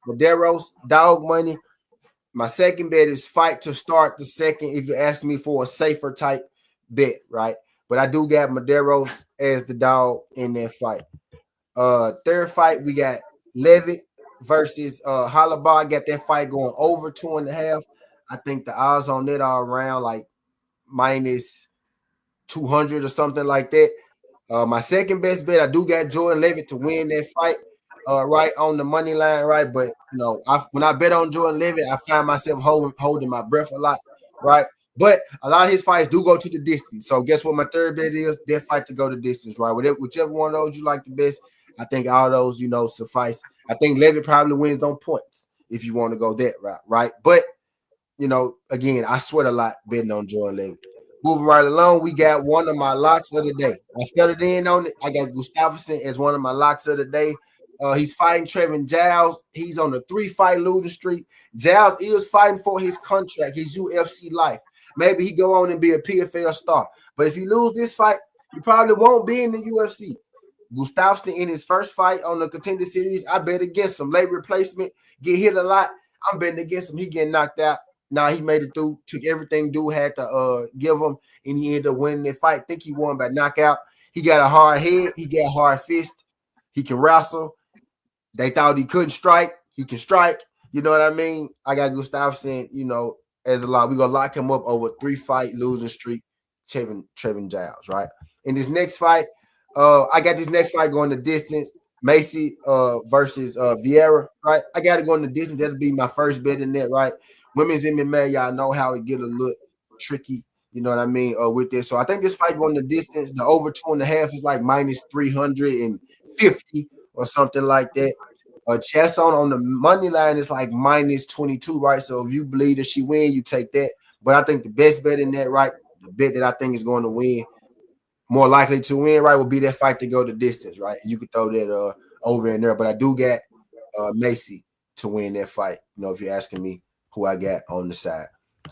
Medeiros dog money. My second bet is fight to start the second. If you're asking me for a safer type bet, right? But I do got Medeiros as the dog in that fight. Third fight, we got Levitt versus Halabar. I got that fight going over 2.5. I think the odds on it are around like minus 200 or something like that. My second best bet, I do got Jordan Levitt to win that fight, right on the money line, right? But when I bet on Jordan Levitt, I find myself holding my breath a lot, right? But a lot of his fights do go to the distance. So guess what my third bet is? That fight to go to distance, right? Whichever one of those you like the best, I think all those, suffice. I think Levitt probably wins on points if you want to go that route, right? But, again, I sweat a lot betting on Jordan Levitt. Moving right along, we got one of my locks of the day. I started in on it. I got Gustafsson as one of my locks of the day. He's fighting Trevin Giles. He's on a 3-fight losing streak. Giles is fighting for his contract, his UFC life. Maybe he go on and be a PFL star. But if you lose this fight, you probably won't be in the UFC. Gustafsson in his first fight on the Contender Series, I bet against him. Late replacement, get hit a lot. I'm betting against him. He getting knocked out. Now he made it through, took everything dude had to give him, and he ended up winning the fight. I think he won by knockout. He got a hard head. He got a hard fist. He can wrestle. They thought he couldn't strike. He can strike. You know what I mean? I got Gustafsson, as a lot. We're going to lock him up over 3-fight losing streak, Trevin Giles, right? In this next fight, I got this next fight going the distance. Macy versus Vieira, right? I got to go in the distance. That'll be my first bet in that, right? Women's MMA, y'all know how it get a little tricky, you know what I mean, with this. So I think this fight going the distance, the over 2.5 is like minus 350 or something like that. Chess on the money line is like minus 22, right? So if you believe that she win, you take that. But I think the best bet in that, right, the bet that I think is going to win, more likely to win, right, will be that fight to go the distance, right? And you can throw that over in there. But I do get Macy to win that fight, if you're asking me who I got on the side.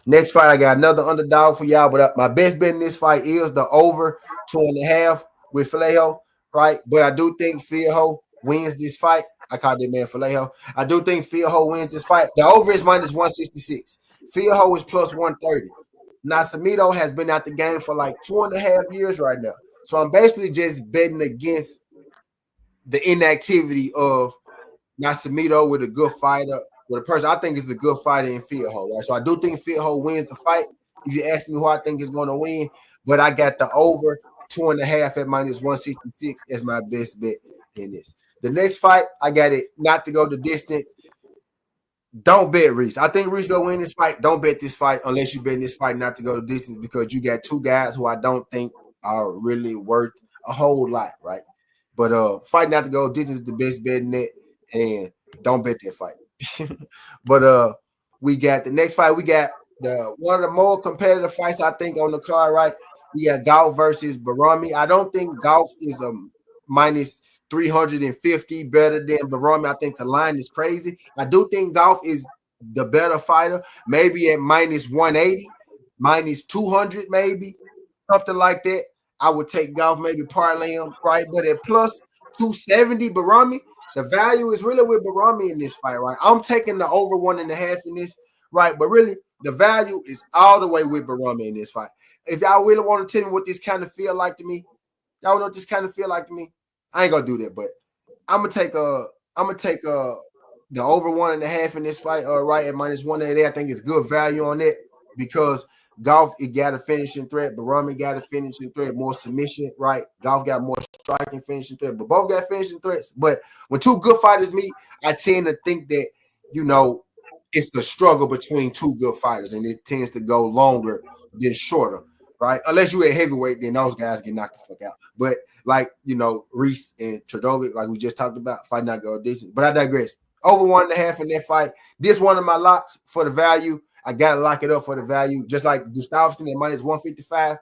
Next fight, I got another underdog for y'all, but my best bet in this fight is the over 2.5 with Falejo, right? But I do think Falejo wins this fight. I call that man Falejo. I do think Falejo wins this fight. The over is minus 166. Falejo is plus 130. Nascimento has been out the game for like 2.5 years right now. So I'm basically just betting against the inactivity of Nascimento with a good fighter, with a person I think is a good fighter in Falejo, right? So I do think Falejo wins the fight. If you ask me who I think is going to win, but I got the over 2.5 at minus 166 as my best bet in this. The next fight, I got it not to go the distance. Don't bet Reese. I think Reese gonna win this fight. Don't bet this fight unless you bet this fight not to go the distance because you got two guys who I don't think are really worth a whole lot, right? But fight not to go distance is the best bet in it, and don't bet that fight. But we got the next fight. We got one of the more competitive fights I think on the card, right? We got Golf versus Barami. I don't think Golf is a minus 350 better than Barami. I think the line is crazy. I do think Golf is the better fighter, maybe at minus 180, minus 200, maybe something like that. I would take Golf, maybe parlay him, right? But at plus 270, Barami, the value is really with Barami in this fight, right? I'm taking the over 1.5 in this, right? But really, the value is all the way with Barami in this fight. If y'all really want to tell me what this kind of feel like to me, y'all know what this kind of feel like to me. I ain't gonna do that, but I'm gonna take the over 1.5 in this fight, right at minus 180. I think it's good value on it because Golf it got a finishing threat, Barami got a finishing threat, more submission, right? Golf got more striking finishing threat, but both got finishing threats. But when two good fighters meet, I tend to think that it's the struggle between two good fighters, and it tends to go longer than shorter. Right, unless you at heavyweight, then those guys get knocked the fuck out. But like Reese and Tradovic, like we just talked about, fight not go distance. But I digress. Over 1.5 in that fight. This one of my locks for the value. I gotta lock it up for the value, just like Gustafsson at minus 155.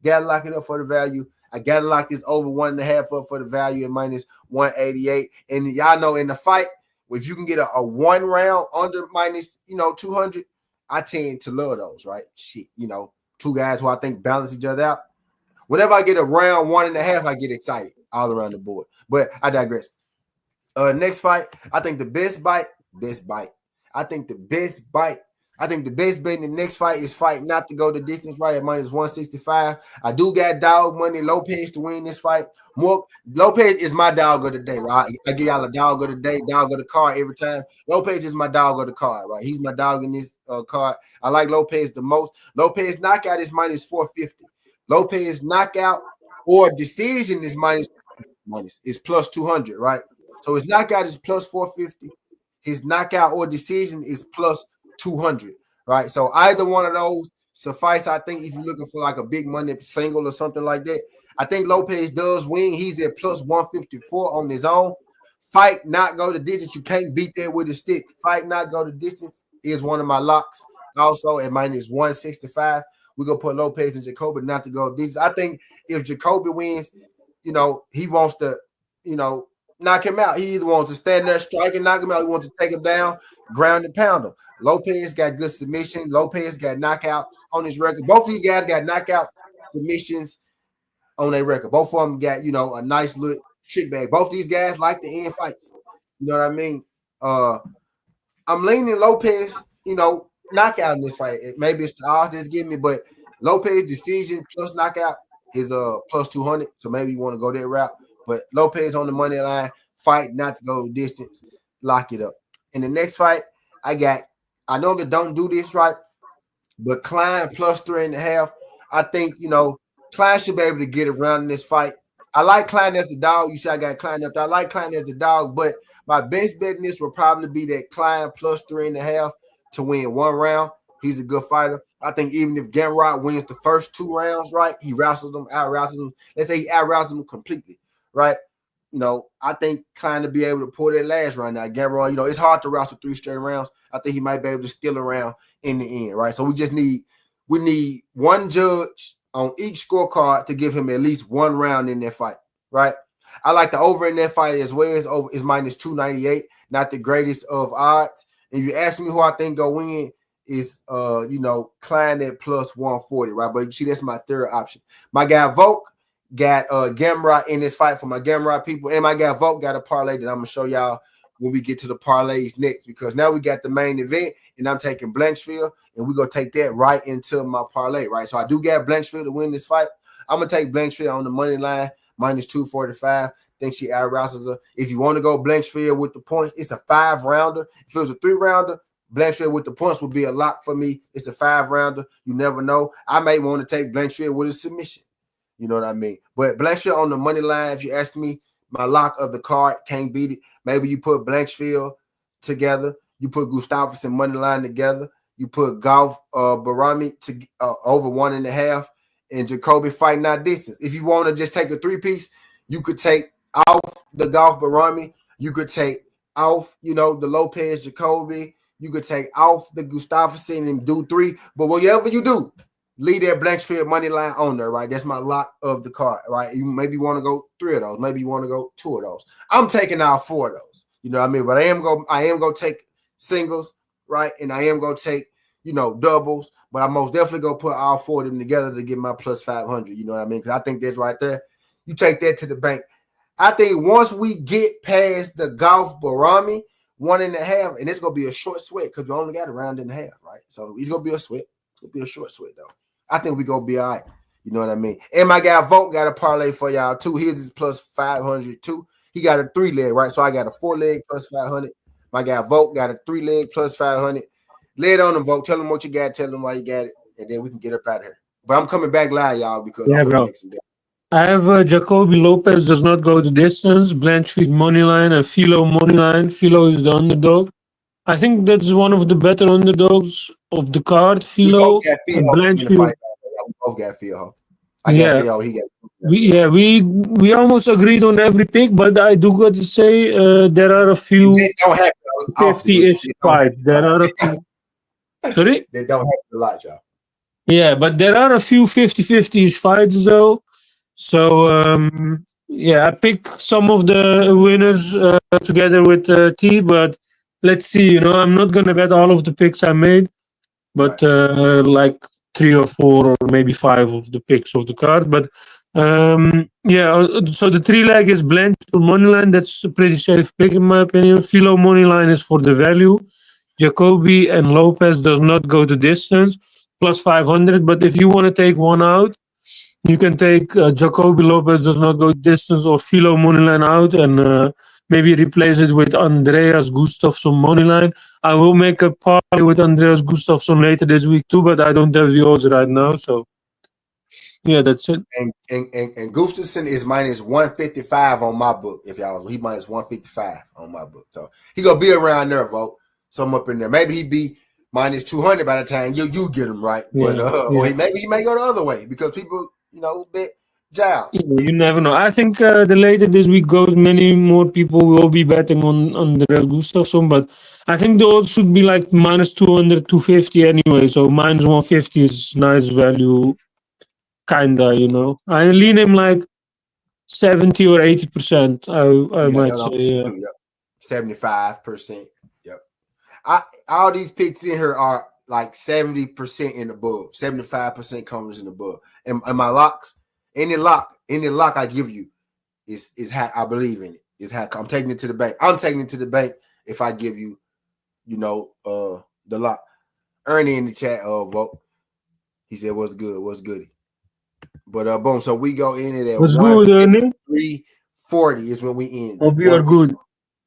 Gotta lock it up for the value. I gotta lock this over 1.5 up for the value at minus 188. And y'all know in the fight, if you can get a 1 round under minus 200, I tend to love those. Right, shit, two guys who I think balance each other out. Whenever I get a round 1.5, I get excited all around the board. But I digress. Next fight, I think the best bet in the next fight is fight not to go the distance, right, at minus 165. I do got dog money Lopez to win this fight. Lopez is my dog of the day, right? I give y'all a dog of the day, dog of the card every time. Lopez is my dog of the card, right? He's my dog in this card. I like Lopez the most. Lopez knockout is minus 450. Lopez knockout or decision is minus is plus 200, right? So his knockout is plus 450. His knockout or decision is plus 200, right? So either one of those suffice. I think if you're looking for like a big money single or something like that, I think Lopez does win. He's at plus 154 on his own. Fight not go the distance. You can't beat that with a stick. Fight not go the distance is one of my locks. Also at minus 165. We're going to put Lopez and Jacoby not to go distance. I think if Jacoby wins, he wants to, knock him out. He either wants to stand there, strike and knock him out. He wants to take him down, ground and pound him. Lopez got good submission. Lopez got knockouts on his record. Both these guys got knockout submissions on their record. Both of them got, a nice little trick bag. Both these guys like to end fights. You know what I mean? I'm leaning Lopez, knockout in this fight. Maybe it's the odds that's giving me, but Lopez decision plus knockout is plus 200. So maybe you want to go that route. But Lopez on the money line, fight not to go distance, lock it up. In the next fight, I normally don't do this right, but Klein plus 3.5. I think, Klein should be able to get around in this fight. I like Klein as the dog. You see, I got Klein up there. I like Klein as the dog, but my best bet in this will probably be that Klein plus 3.5 to win one round. He's a good fighter. I think even if Gamrot wins the first 2 rounds, right, he out-wrestles him. Let's say he out-wrestles him completely, right? I think Klein to be able to pull that last round. Now, Gamrot, it's hard to wrestle 3 straight rounds. I think he might be able to steal a round in the end, right? So we need one judge on each scorecard to give him at least 1 round in that fight, right? I like the over in that fight as well. Is minus 298, not the greatest of odds. And you ask me who I think go win, is Klein at plus 140, right? But you see, that's my third option. My guy Volk got Gamrot in this fight for my Gamrot people, and my guy Volk got a parlay that I'm gonna show y'all when we get to the parlays next, because now we got the main event, and I'm taking Blanchfield, and we're gonna take that right into my parlay, right? So I do got Blanchfield to win this fight. I'm gonna take Blanchfield on the money line, minus 245. Think she out-wrestles her. If you want to go Blanchfield with the points, it's a 5-rounder. If it was a 3-rounder, Blanchfield with the points would be a lock for me. It's a 5-rounder. You never know. I may want to take Blanchfield with a submission. You know what I mean? But Blanchfield on the money line, if you ask me, my lock of the card, can't beat it. Maybe you put Blanchfield together. You put Gustafsson money line together. You put Golf Barami to over 1.5, and Jacoby fighting out distance. If you want to just take a 3-piece, you could take off the Golf Barami. You could take off, the Lopez Jacoby. You could take off the Gustafsson and do 3. But whatever you do, leave that Blanchfield money line on there, right? That's my lock of the card, right? You maybe want to go 3 of those. Maybe you want to go 2 of those. I'm taking out 4 of those. You know what I mean? But I am going to take singles, right? And I am going to take, doubles. But I most definitely going to put all 4 of them together to get my plus 500. You know what I mean? Because I think that's right there. You take that to the bank. I think once we get past the Golf Barami 1.5, and it's going to be a short sweat because we only got a round and a half, right? So it's going to be a sweat. It's going to be a short sweat, though. I think we're going to be all right. You know what I mean? And my guy Volk got a parlay for y'all, too. His is plus 500, too. He got a 3-leg, right? So I got a 4-leg plus 500. My guy Volk got a 3-leg plus 500. Lay it on him, Volk. Tell him what you got. Tell him why you got it. And then we can get up out of here. But I'm coming back live, y'all, because I'm going to make some days. I have Jacoby Lopez does not go the distance, Blanchfield moneyline, and Philo moneyline. Philo is the underdog. I think that's one of the better underdogs of the card. Philo and Blanchfield. We both got Philo. I got Philo. He got. We almost agreed on every pick, but I do got to say there are a few 50-ish fights. There are a few. Sorry? They don't happen a lot, y'all. Yeah, but there are a few 50-50-ish fights, though. So, I pick some of the winners together with T, but let's see. I'm not going to bet all of the picks I made, but like 3 or 4 or maybe 5 of the picks of the card. But, so the 3-leg is Blanchfield moneyline. That's a pretty safe pick, in my opinion. Philo moneyline is for the value. Jacoby and Lopez does not go the distance, plus 500. But if you want to take one out, you can take Jacoby Lopez does not go distance or Philo moneyline out, and maybe replace it with Andreas Gustafsson moneyline. I will make a parlay with Andreas Gustafsson later this week too, but I don't have the odds right now. So, that's it. And Gustafsson is minus 155 on my book. If y'all, he minus 155 on my book. So he gonna be around there, Vote. Some up in there. Maybe he be minus 200 by the time you get him right. But or maybe he may go the other way because people, bet Giles. You never know. I think the later this week goes, many more people will be betting on Andreas Gustafsson, but I think the odds should be like minus 200, 250 anyway. So minus 150 is nice value, kinda. I lean him like 70 or 80%. I might say. Yep. 75%. Yep. All these picks in here are like 70% and above. 75% comes and above. And my locks, any lock I give you is how I believe in it. Is how I'm taking it to the bank. I'm taking it to the bank if I give you, the lock. Ernie in the chat vote. He said, "What's good? What's good?" But boom. So we go in it at 1:40 is when we end. Hope you are good.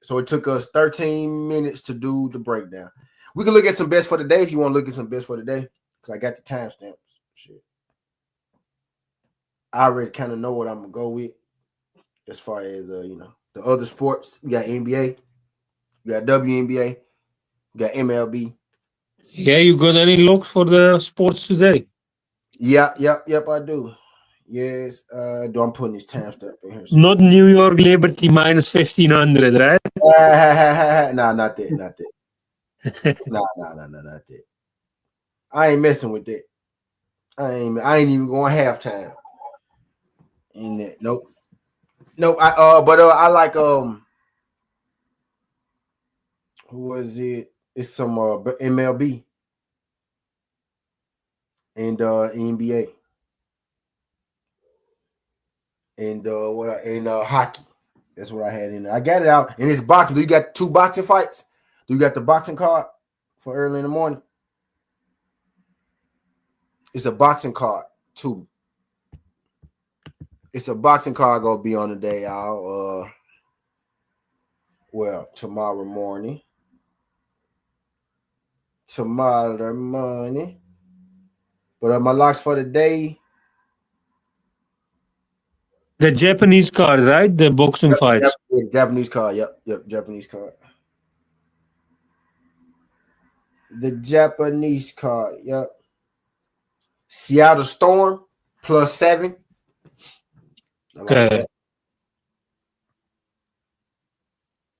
So it took us 13 minutes to do the breakdown. We can look at some best for the day if you want to look at some best for the day, because I got the timestamps. Shit. I already kind of know what I'm gonna go with as far as the other sports. We got NBA, we got WNBA, we got MLB. Yeah, you got any looks for the sports today? Yep, I do. Yes, I'm putting this timestamp in here. Not New York Liberty minus 1500, right? Nah, not that. Nah, not that. I ain't messing with that. I ain't even going halftime. In that, nope. I like who was it? It's some MLB and NBA and hockey. That's what I had in there. I got it out, and it's boxing. Do you got 2 boxing fights? Do you got the boxing card for early in the morning? It's a boxing card too. It's a boxing card gonna be on the day, y'all. Tomorrow morning. Tomorrow morning. But my locks for the day. The Japanese card, right? The boxing fights. Japanese card. Yep. Japanese card. The Japanese card. Yep. Seattle Storm +7. Okay.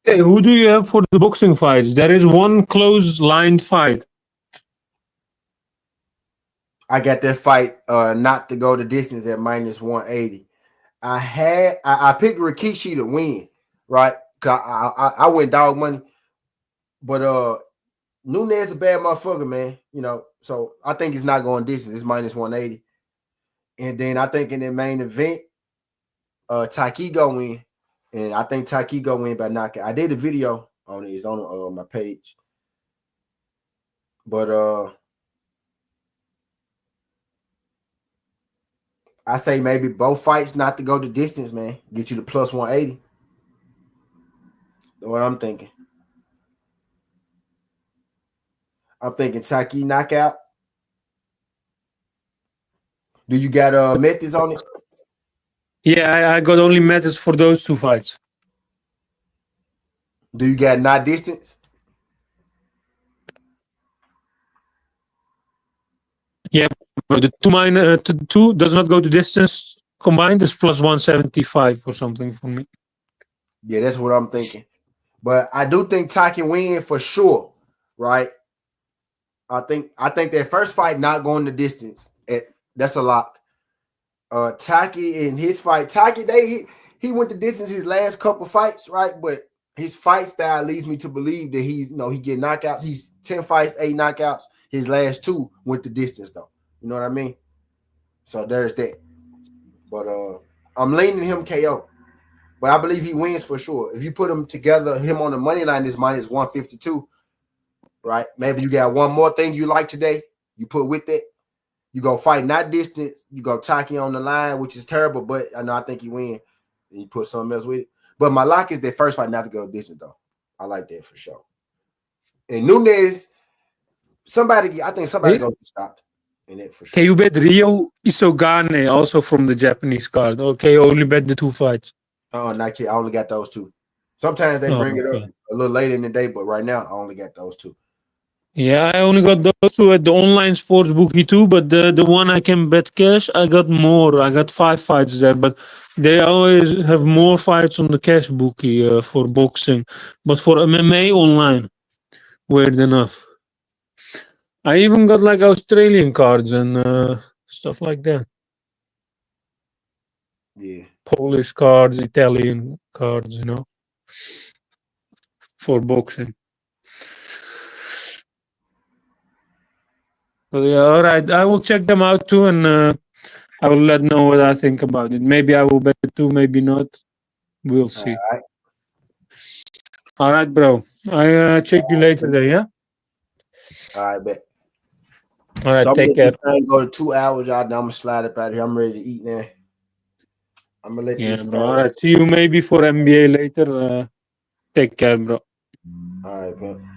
Hey, who do you have for the boxing fights? There is one close lined fight. I got that fight not to go the distance at -180. I picked Rikishi to win, right? I went dog money, but Nunes a bad motherfucker, man. So I think it's not going distance. It's -180, and then I think in the main event, TWTea go win, and I think TWTea go win by knockout. I did a video on it. It's on my page, but I say maybe both fights not to go the distance, man. Get you to +180. That's what I'm thinking. I'm thinking TWTea knockout. Do you got methods on it? Yeah, I got only methods for those 2 fights. Do you got not distance? Yeah, but the 2 does not go to distance combined is +175 or something for me. Yeah, that's what I'm thinking. But I do think TWTea win for sure, right? I think that first fight not going the distance. That's a lock. TWTea in his fight, TWTea he went the distance his last couple fights, right? But his fight style leads me to believe that he get knockouts. He's 10 fights, 8 knockouts. His last 2 went the distance though. You know what I mean? So there's that. But I'm leaning him KO. But I believe he wins for sure. If you put him together, him on the money line is -152, right? Maybe you got one more thing you like today. You put with it. You go fight not distance. You go TWTea on the line, which is terrible, but I think he win. And you put something else with it. But my lock is that first fight not to go distance though. I like that for sure. And Nunes, I think somebody gonna get stopped in it for sure. Can you bet Rio Isogane also from the Japanese card? Okay, you only bet the 2 fights. Oh, not yet. I only got those 2. Sometimes they bring it up a little later in the day, but right now I only got those 2. Yeah, I only got those 2 at the online sports bookie too, but the one I can bet cash, I got more. I got 5 fights there, but they always have more fights on the cash bookie for boxing. But for MMA online, weird enough. I even got like Australian cards and stuff like that. Yeah. Polish cards, Italian cards, you know, for boxing. So yeah, all right. I will check them out too, and I will let know what I think about it. Maybe I will bet it too, maybe not. We'll see. All right, bro. I check you later there, yeah? All right, bet. All right, So I'm gonna take let care. this thing go to 2 hours, y'all. Now I'm gonna slide up out of here. I'm ready to eat now. I'm gonna let Yeah, this bro. thing. All right. See you maybe for NBA later. Take care, bro. All right, man.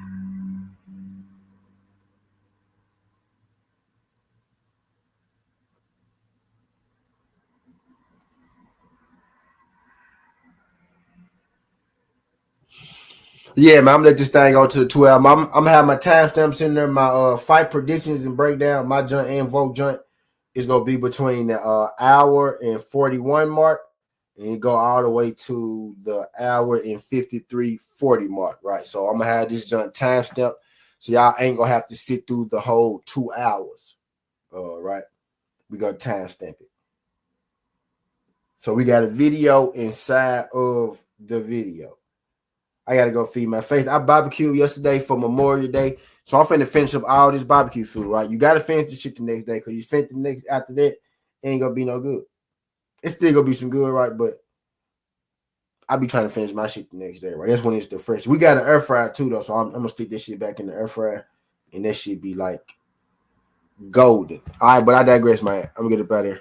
Yeah, man, I'm gonna let this thing go to the 12. I'm gonna have my timestamps in there, my fight predictions and breakdown. My joint and vote joint is gonna be between the hour and 41 mark, and you go all the way to the hour and 53:40 mark, right? So I'm gonna have this joint timestamp, so y'all ain't gonna have to sit through the whole 2 hours. Right? We gonna timestamp it. So we got a video inside of the video. I gotta go feed my face. I barbecued yesterday for Memorial Day, so I'm finna finish up all this barbecue food. Right, you gotta finish the shit the next day because you finish the next after that, it ain't gonna be no good. It's still gonna be some good, right? But I be trying to finish my shit the next day, right? That's when it's the fresh. We got an air fryer too, though, so I'm gonna stick this shit back in the air fryer, and that shit be like golden. All right, but I digress, man. I'm gonna get it out of here.